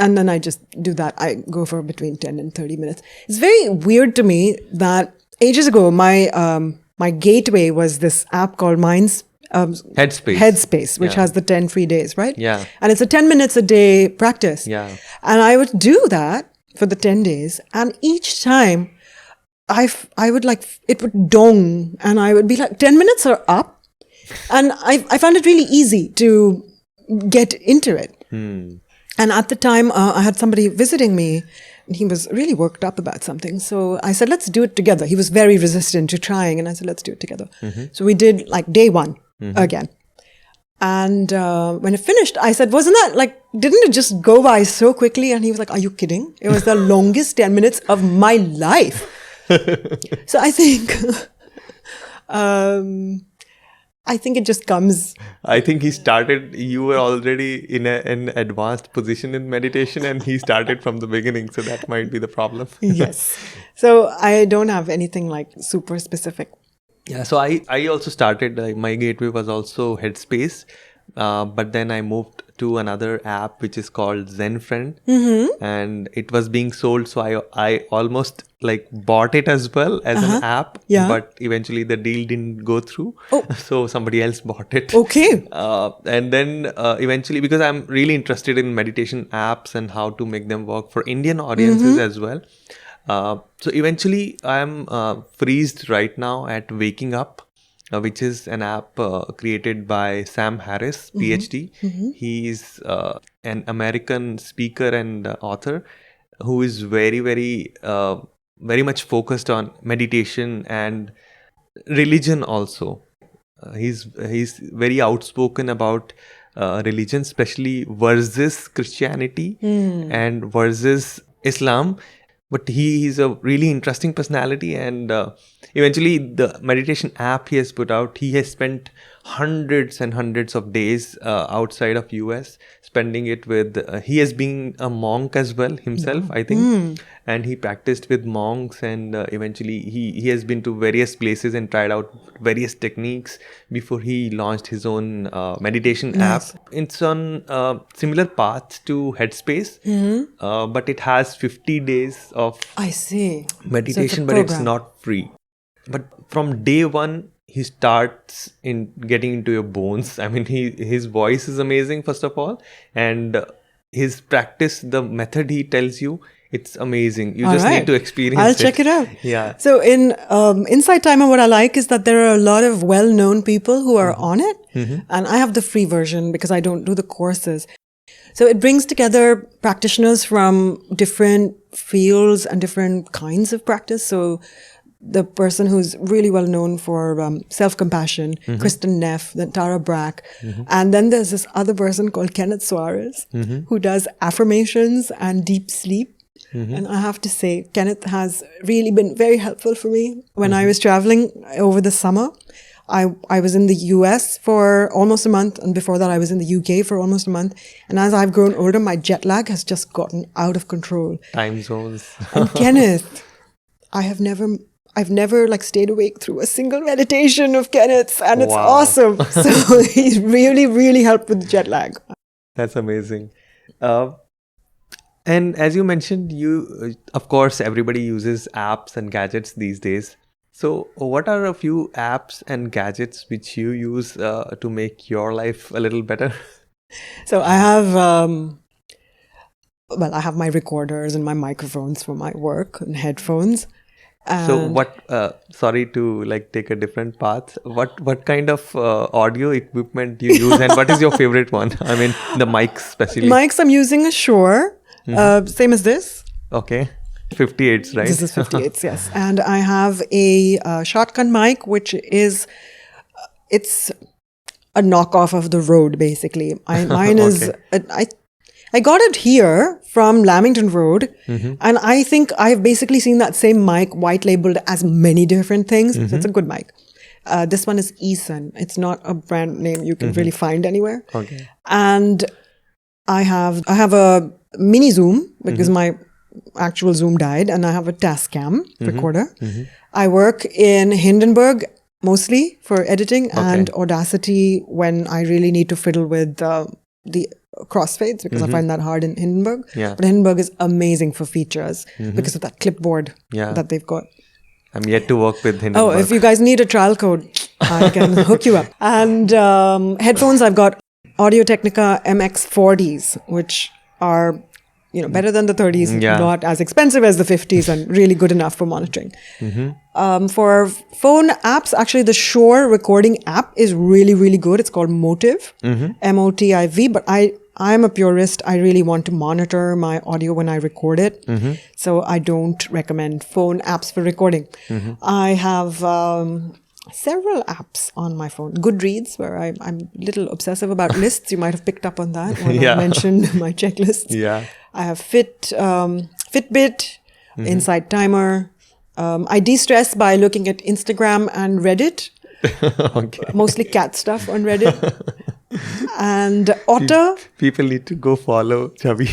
And then I just do that. I go for between 10 and 30 minutes. It's very weird to me that ages ago, my gateway was this app called Headspace, which has the 10 free days, right? Yeah. And it's a 10 minutes a day practice. Yeah. And I would do that for the 10 days. And each time I would it would dong and I would be like, 10 minutes are up. And I found it really easy to get into it. And at the time, I had somebody visiting me, and he was really worked up about something. So I said, let's do it together. He was very resistant to trying, and I said, let's do it together. So we did like day one again. And when it finished, I said, wasn't that like, didn't it just go by so quickly? And he was like, are you kidding? It was the longest 10 minutes of my life. So I think... I think it just comes. I think you were already in an advanced position in meditation and he started from the beginning. So that might be the problem. Yes. So I don't have anything like super specific. Yeah. So I also started, my gateway was also Headspace. But then I moved to another app which is called Zen Friend, and it was being sold. So I almost like bought it as well as an app, but eventually the deal didn't go through. So somebody else bought it. Okay. And then eventually, because I'm really interested in meditation apps and how to make them work for Indian audiences as well. So eventually I'm freezed right now at Waking Up. Which is an app created by Sam Harris, PhD. He is an American speaker and author who is very, very, very much focused on meditation and religion also. He's very outspoken about religion, especially versus Christianity and versus Islam. But he is a really interesting personality, and eventually the meditation app he has put out, he has spent hundreds and hundreds of days outside of US, spending it with, he has been a monk as well himself, I think, and he practiced with monks, and eventually he has been to various places and tried out various techniques before he launched his own meditation app. It's on similar path to Headspace, but it has 50 days of meditation, but it's not free. But from day one, he starts in getting into your bones. I mean, his voice is amazing, first of all, and his practice, the method he tells you, it's amazing. You just need to experience it. I'll check it out. Yeah. So in Insight Timer, what I like is that there are a lot of well-known people who are on it. And I have the free version because I don't do the courses. So it brings together practitioners from different fields and different kinds of practice. So the person who's really well known for self-compassion, Kristen Neff, then Tara Brach. And then there's this other person called Kenneth Suarez, who does affirmations and deep sleep. And I have to say, Kenneth has really been very helpful for me. When I was traveling over the summer, I was in the US for almost a month, and before that I was in the UK for almost a month. And as I've grown older, my jet lag has just gotten out of control. Time zones. And Kenneth, I've never like stayed awake through a single meditation of Kenneth's, and it's awesome. So he's really, really helped with jet lag. That's amazing. And as you mentioned, of course, everybody uses apps and gadgets these days. So what are a few apps and gadgets which you use to make your life a little better? So I have, I have my recorders and my microphones for my work and headphones. So what, sorry to like take a different path. What kind of audio equipment you use, and what is your favorite one? I mean, the mics especially. Mics, I'm using a Shure, same as this. Okay. 58s, right? This is 58s, yes. And I have a shotgun mic, which is, it's a knockoff of the Rode, basically. Mine is, I got it here from Lamington Road. And I think I've basically seen that same mic white labeled as many different things. So it's a good mic. This one is Eason. It's not a brand name you can really find anywhere. Okay. And I have a mini Zoom because my actual Zoom died, and I have a Tascam recorder. I work in Hindenburg mostly for editing and Audacity when I really need to fiddle with the crossfades, because I find that hard in Hindenburg. But Hindenburg is amazing for features because of that clipboard that they've got. I'm yet to work with Hindenburg. Oh, if you guys need a trial code, I can hook you up. And headphones, I've got Audio-Technica MX40s, which are better than the 30s, not as expensive as the 50s, and really good enough for monitoring. For phone apps, actually the Shure recording app is really, really good. It's called Motiv, MOTIV, but I'm a purist. I really want to monitor my audio when I record it. So I don't recommend phone apps for recording. I have several apps on my phone. Goodreads, where I'm a little obsessive about lists. You might have picked up on that when I mentioned my checklists. I have Fitbit, Insight Timer. I de-stress by looking at Instagram and Reddit. Mostly cat stuff on Reddit. And Otter. People need to go follow Chhavi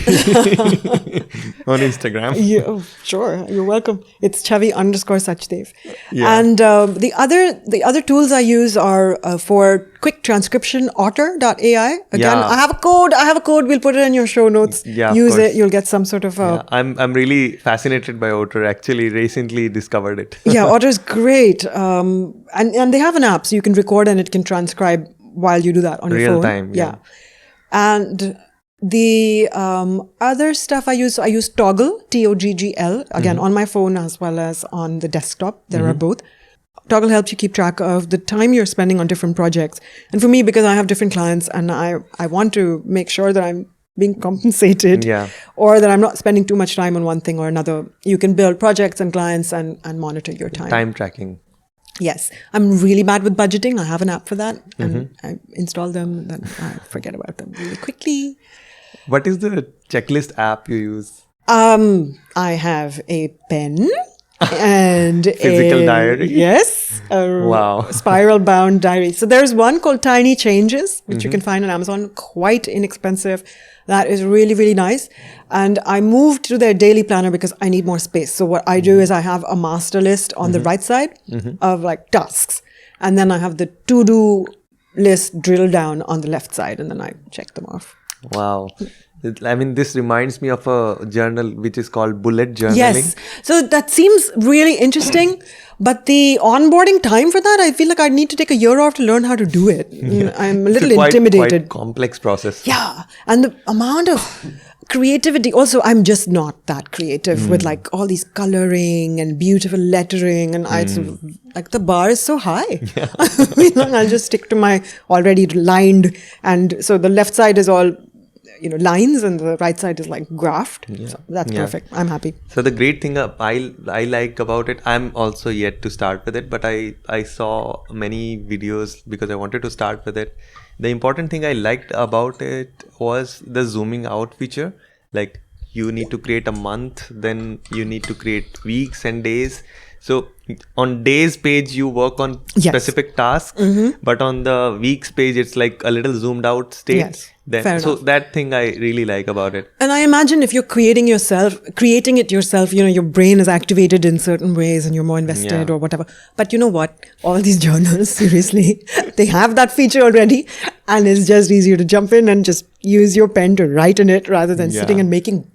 on Instagram. Yeah, sure. You're welcome. It's Chhavi_Sachdev. And the other tools I use are for quick transcription, Otter.ai. Again, I have a code. We'll put it in your show notes. Use it. You'll get some sort of I'm really fascinated by Otter. Actually, recently discovered it. Otter's great. And they have an app, so you can record and it can transcribe while you do that on your phone. Real time, And the other stuff I use Toggle, Toggl, again, on my phone as well as on the desktop. There are both. Toggle helps you keep track of the time you're spending on different projects. And for me, because I have different clients and I want to make sure that I'm being compensated or that I'm not spending too much time on one thing or another, you can build projects and clients and monitor your time. Time tracking. Yes. I'm really bad with budgeting. I have an app for that. And I install them and then I forget about them really quickly. What is the checklist app you use? I have a pen and physical diary. Yes. A spiral bound diary. So there's one called Tiny Changes, which you can find on Amazon, quite inexpensive. That is really, really nice. And I moved to their daily planner because I need more space. So what I do is I have a master list on the right side of like tasks. And then I have the to-do list drilled down on the left side. And then I check them off. Wow. I mean, this reminds me of a journal which is called bullet journaling. Yes. So that seems really interesting. But the onboarding time for that, I feel like I need to take a year off to learn how to do it. I'm a little intimidated. Quite complex process. Yeah. And the amount of creativity. Also, I'm just not that creative with like all these coloring and beautiful lettering. And it's like the bar is so high. I'll just stick to my already lined. And so the left side is all lines and the right side is like graphed. So that's perfect. I'm happy. So the great thing I like about it, I'm also yet to start with it, but I saw many videos because I wanted to start with it. The important thing I liked about it was the zooming out feature. Like you need to create a month, then you need to create weeks and days. So on days page, you work on specific tasks, but on the weeks page, it's like a little zoomed out state. Yes. Fair so enough. that thing I really like about it. And I imagine if you're creating it yourself, your brain is activated in certain ways and you're more invested or whatever. But you know what? All these journals, seriously, they have that feature already. And it's just easier to jump in and just use your pen to write in it rather than sitting and making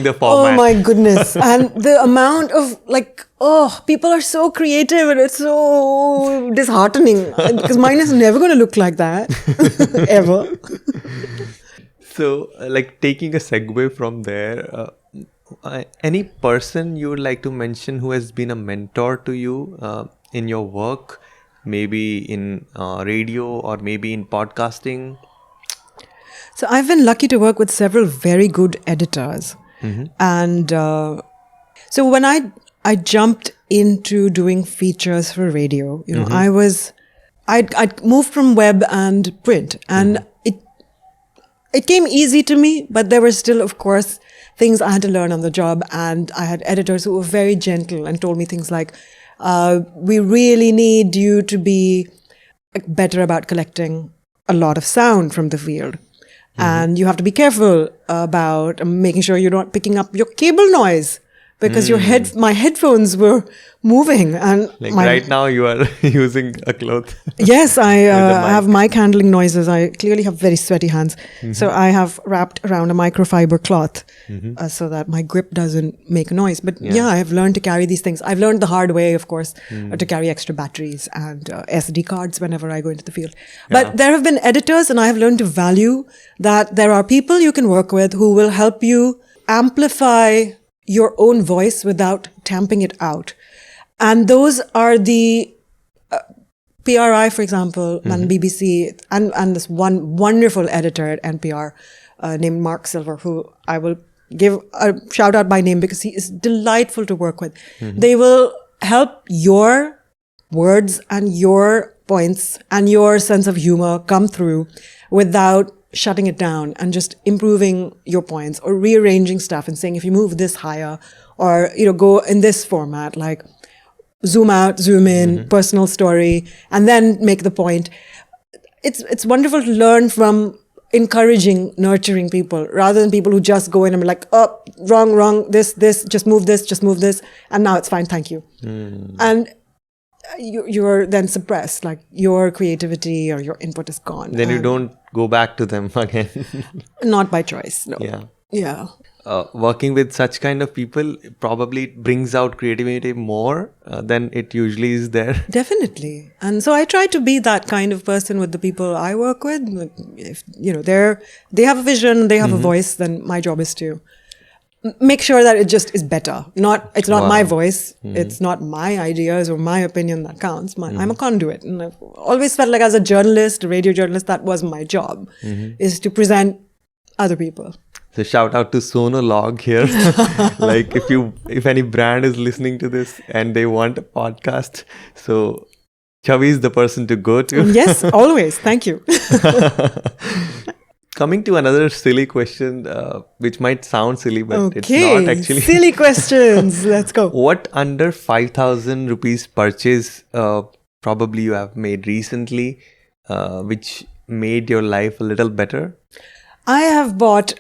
the format. Oh my goodness. And the amount of people are so creative and it's so disheartening because mine is never going to look like that ever. So like taking a segue from there, any person you would like to mention who has been a mentor to you in your work, maybe in radio or maybe in podcasting? So I've been lucky to work with several very good editors. And so when I jumped into doing features for radio, I'd moved from web and print and it came easy to me, but there were still, of course, things I had to learn on the job. And I had editors who were very gentle and told me things like, we really need you to be better about collecting a lot of sound from the field. And you have to be careful about making sure you're not picking up your cable noise because my headphones were moving. And right now you are using a cloth. Yes, I have mic handling noises. I clearly have very sweaty hands. So I have wrapped around a microfiber cloth so that my grip doesn't make noise. But I have learned to carry these things. I've learned the hard way, of course, to carry extra batteries and SD cards whenever I go into the field. But there have been editors and I have learned to value that there are people you can work with who will help you amplify your own voice without tamping it out. And those are the PRI, for example, and BBC, and this one wonderful editor at NPR named Mark Silver, who I will give a shout out by name because he is delightful to work with. They will help your words and your points and your sense of humor come through without shutting it down and just improving your points or rearranging stuff and saying, if you move this higher or, go in this format, like zoom out, zoom in, personal story, and then make the point. It's wonderful to learn from encouraging, nurturing people rather than people who just go in and be like, oh, wrong, this, just move this, and now it's fine, thank you. And you're then suppressed, like your creativity or your input is gone. Then you don't go back to them again. Not by choice, no. Yeah. Working with such kind of people probably brings out creativity more than it usually is there. Definitely. And so I try to be that kind of person with the people I work with. If, they have a vision, they have a voice, then my job is to make sure that it just is better. It's not my voice. It's not my ideas or my opinion that counts. I'm a conduit. And I've always felt like as a journalist, a radio journalist, that was my job, is to present other people. So shout out to Sonologue here. Like if any brand is listening to this and they want a podcast, so Chhavi is the person to go to. Yes, always. Thank you. Coming to another silly question, which might sound silly, but it's not actually. Silly questions. Let's go. What under 5,000 rupees purchase probably you have made recently, which made your life a little better? I have bought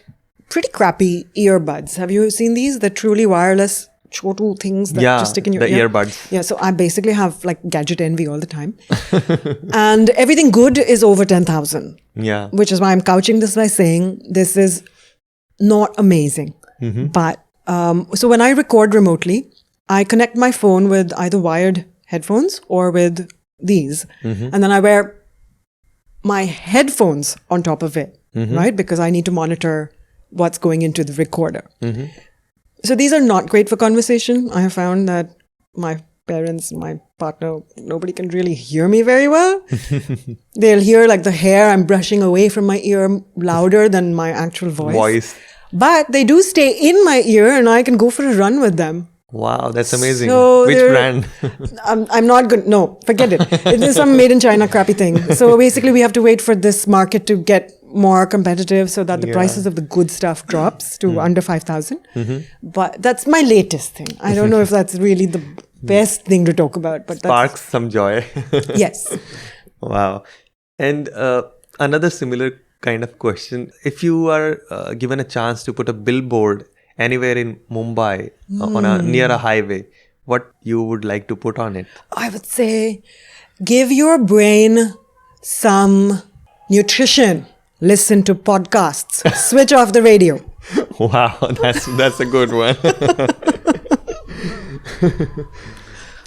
pretty crappy earbuds. Have you seen these? The truly wireless chotu things that just stick in your ear. Earbuds. Yeah, so I basically have like gadget envy all the time. And everything good is over 10,000. Yeah. Which is why I'm couching this by saying this is not amazing. But so when I record remotely, I connect my phone with either wired headphones or with these. And then I wear my headphones on top of it, right? Because I need to monitor what's going into the recorder. So these are not great for conversation. I have found that my parents, my partner, nobody can really hear me very well. They'll hear like the hair I'm brushing away from my ear louder than my actual voice. But they do stay in my ear and I can go for a run with them. Wow, that's amazing. So Which brand? I'm not good. No, forget it. It is some made in China crappy thing. So basically we have to wait for this market to get more competitive so that the prices of the good stuff drops to under 5,000. But that's my latest thing. I don't know if that's really the best thing to talk about. But Sparks some joy. Yes. Wow. And another similar kind of question. If you are given a chance to put a billboard anywhere in Mumbai near a highway, what you would like to put on it? I would say give your brain some nutrition. Listen to podcasts. Switch off the radio. Wow, that's a good one.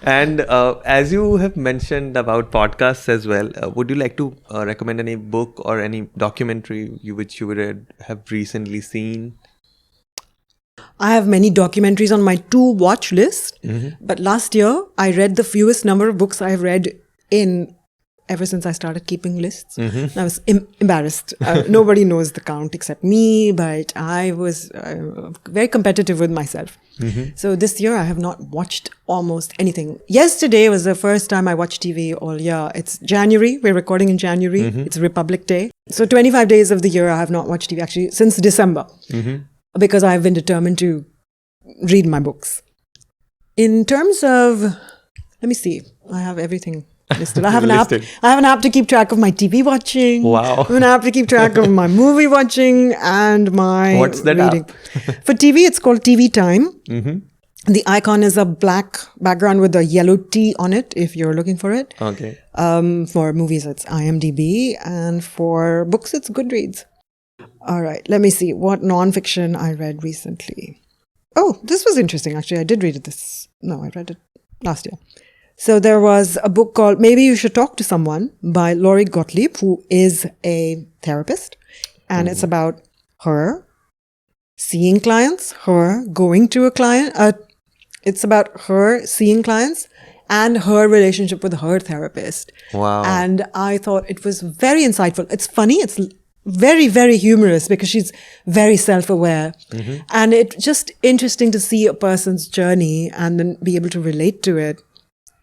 And as you have mentioned about podcasts as well, would you like to recommend any book or any documentary which you would have recently seen? I have many documentaries on my to-watch list. But last year, I read the fewest number of books I've read ever since I started keeping lists. And I was embarrassed. Nobody knows the count except me, but I was very competitive with myself. So this year, I have not watched almost anything. Yesterday was the first time I watched TV all year. It's January. We're recording in January. It's Republic Day. So 25 days of the year, I have not watched TV, actually, since December. Because I've been determined to read my books. In terms of, let me see, I have everything listed. I have an app. I have an app to keep track of my TV watching. Wow. I have an app to keep track of my movie watching and my What's that reading. app? For TV, it's called TV Time. The icon is a black background with a yellow T on it, if you're looking for it. Okay. For movies, it's IMDb. And for books, it's Goodreads. All right, let me see what non-fiction I read recently. Oh, this was interesting, actually. I did read it I read it last year. So there was a book called Maybe You Should Talk to Someone by Lori Gottlieb, who is a therapist. And it's about her seeing clients, her going to a client. It's about her seeing clients and her relationship with her therapist. Wow. And I thought it was very insightful. It's funny. It's very, very humorous because she's very self-aware. And it's just interesting to see a person's journey and then be able to relate to it.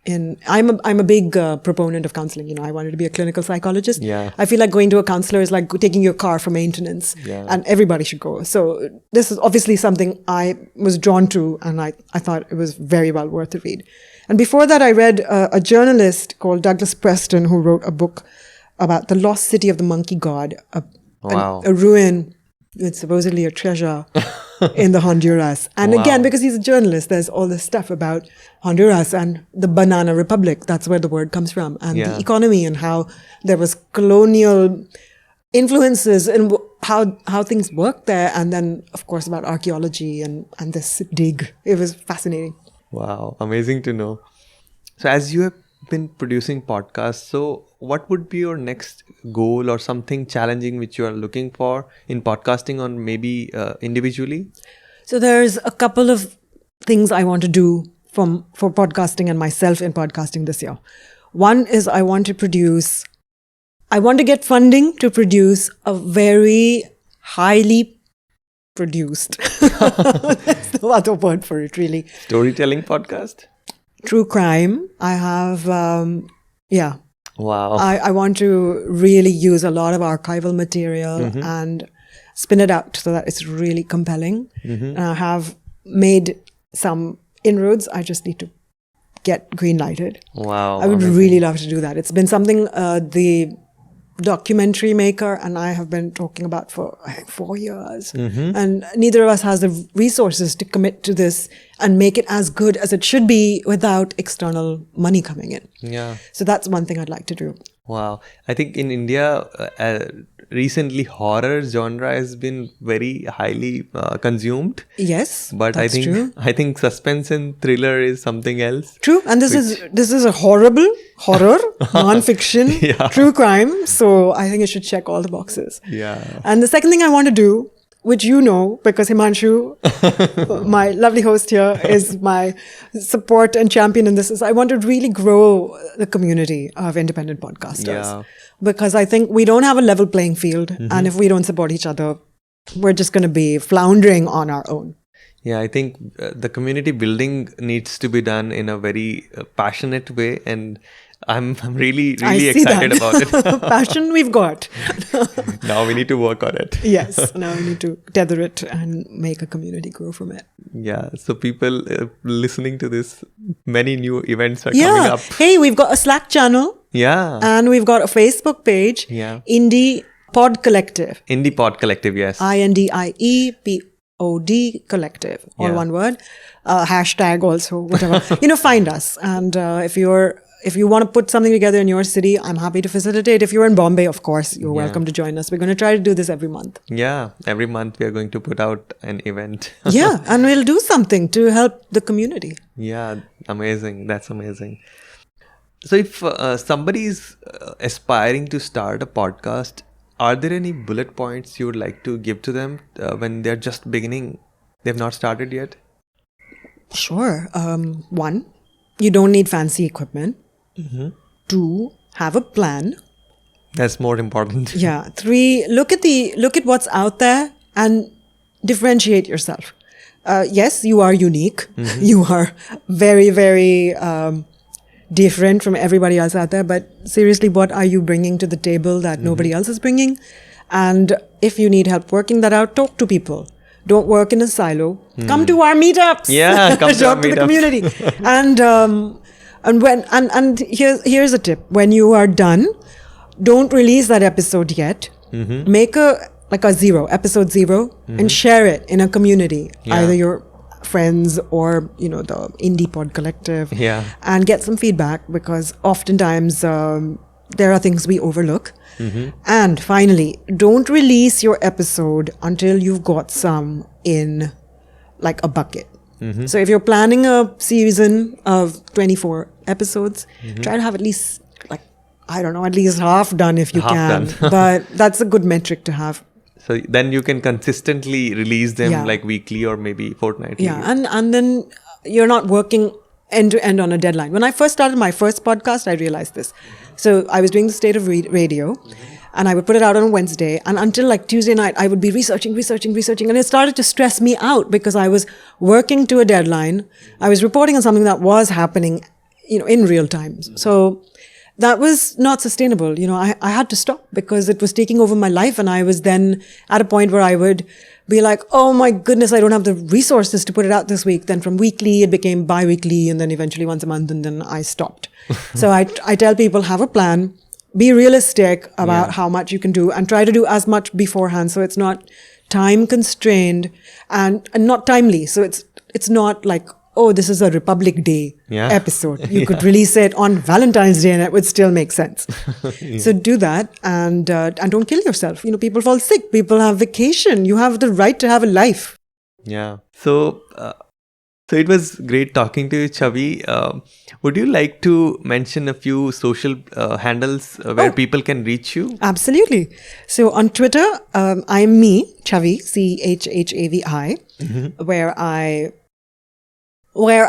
I'm a big proponent of counseling. I wanted to be a clinical psychologist. Yeah. I feel like going to a counselor is like taking your car for maintenance. Yeah. And everybody should go. So this is obviously something I was drawn to, and I thought it was very well worth the read. And before that, I read a journalist called Douglas Preston who wrote a book about the lost city of the monkey god, a ruin with supposedly a treasure in the Honduras. And again, because he's a journalist, there's all this stuff about Honduras and the banana republic. That's where the word comes from. And the economy and how there was colonial influences and how things worked there. And then, of course, about archaeology and this dig. It was fascinating. Wow, amazing to know. So as you have been producing podcasts, so what would be your next goal or something challenging which you are looking for in podcasting or maybe individually? So there's a couple of things I want to do for podcasting and myself in podcasting this year. One is I want to get funding to produce a very highly produced, that's the other word for it really. Storytelling podcast? True crime. I have, Wow. I want to really use a lot of archival material and spin it out so that it's really compelling. And I have made some inroads. I just need to get green lighted. Wow. I would really love to do that. It's been something the documentary maker and I have been talking about for 4 years. And neither of us has the resources to commit to this and make it as good as it should be without external money coming in. Yeah. So that's one thing I'd like to do. Wow. I think in India, recently horror genre has been very highly consumed. Yes, but that's true. I think suspense and thriller is something else. True, and this is a horror, non-fiction, true crime. So I think it should check all the boxes. Yeah. And the second thing I want to do, which you know, because Himanshu, my lovely host here, is my support and champion in this, is I want to really grow the community of independent podcasters. Yeah. Because I think we don't have a level playing field. And if we don't support each other, we're just going to be floundering on our own. Yeah, I think the community building needs to be done in a very passionate way, and I'm really excited about it. Passion we've got. Now we need to work on it. Yes, now we need to tether it and make a community grow from it. Yeah, so people listening to this, many new events are coming up. Hey, we've got a Slack channel. Yeah. And we've got a Facebook page. Yeah. Indie Pod Collective. Indie Pod Collective, yes. INDIEPOD Collective. All one word. Hashtag also, whatever. Find us. And if you want to put something together in your city, I'm happy to facilitate. If you're in Bombay, of course, you're welcome to join us. We're going to try to do this every month. Yeah, every month we are going to put out an event. Yeah, and we'll do something to help the community. Yeah, amazing. That's amazing. So if somebody is aspiring to start a podcast, are there any bullet points you would like to give to them when they're just beginning? They've not started yet? Sure. 1, you don't need fancy equipment. 2, have a plan. That's more important. Yeah. 3, look at what's out there and differentiate yourself. Yes, you are unique. You are very, very different from everybody else out there. But seriously, what are you bringing to the table that nobody else is bringing? And if you need help working that out, talk to people. Don't work in a silo. Come to our meetups. Yeah, come to our talk to the meetups. community. And here's a tip: when you are done, don't release that episode yet. Make episode 0, and share it in a community, either your friends or the Indie Pod Collective, and get some feedback, because oftentimes there are things we overlook. And finally, don't release your episode until you've got some in like a bucket. So if you're planning a season of 24 episodes, try to have at least at least half done if you can. But that's a good metric to have. So then you can consistently release them like weekly or maybe fortnightly. Yeah, and then you're not working end to end on a deadline. When I first started my first podcast, I realized this. So I was doing the State of Radio, and I would put it out on a Wednesday, and until like Tuesday night, I would be researching, and it started to stress me out because I was working to a deadline. I was reporting on something that was happening, in real time. So that was not sustainable. I had to stop because it was taking over my life, and I was then at a point where I would be like, oh my goodness, I don't have the resources to put it out this week. Then from weekly, it became bi-weekly, and then eventually once a month, and then I stopped. So I tell people, have a plan, be realistic about how much you can do, and try to do as much beforehand so it's not time constrained and not timely. So it's not like, oh, this is a Republic Day episode. You could release it on Valentine's Day and it would still make sense. So do that, and don't kill yourself. People fall sick. People have vacation. You have the right to have a life. Yeah. So it was great talking to you, Chhavi. Would you like to mention a few social handles where people can reach you? Absolutely. So on Twitter, I'm me, Chhavi, Chhavi, where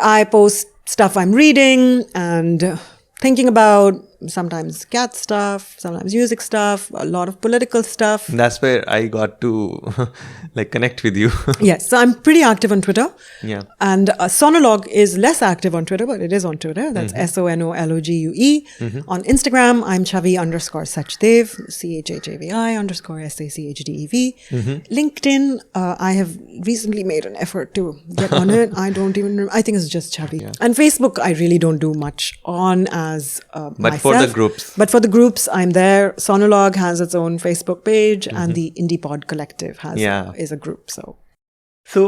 I post stuff I'm reading and thinking about, sometimes cat stuff, sometimes music stuff, a lot of political stuff. That's where I got to connect with you. Yes, so I'm pretty active on Twitter. Yeah. And Sonologue is less active on Twitter, but it is on Twitter. That's SONOLOGUE. On Instagram, I'm Chhavi_Sachdev, CHHAVI_SACHDEV. LinkedIn, I have recently made an effort to get on it. I don't even remember. I think it's just Chhavi. Yeah. And Facebook, I really don't do much on as myself. For the groups. But for the groups, I'm there. Sonologue has its own Facebook page, and the Indie Pod Collective is a group. So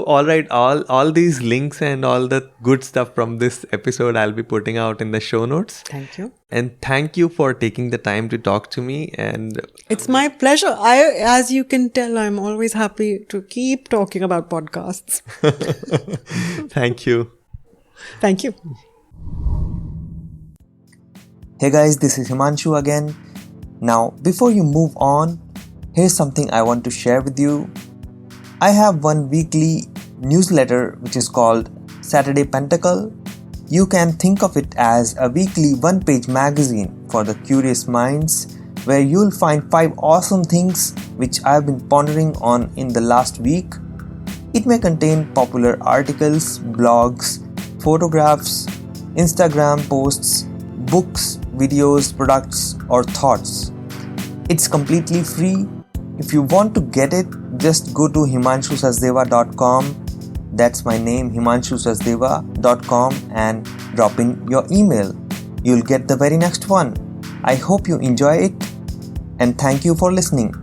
all right, all these links and all the good stuff from this episode I'll be putting out in the show notes. Thank you. And thank you for taking the time to talk to me. And it's my pleasure. As you can tell, I'm always happy to keep talking about podcasts. Thank you. Thank you. Hey guys, this is Himanshu again. Now, before you move on, here's something I want to share with you. I have one weekly newsletter which is called Saturday Pentacle. You can think of it as a weekly one-page magazine for the curious minds where you'll find 5 awesome things which I've been pondering on in the last week. It may contain popular articles, blogs, photographs, Instagram posts, books, videos, products, or thoughts. It's completely free. If you want to get it, just go to himanshusachdeva.com. That's my name, himanshusachdeva.com, and drop in your email. You'll get the very next one. I hope you enjoy it, and thank you for listening.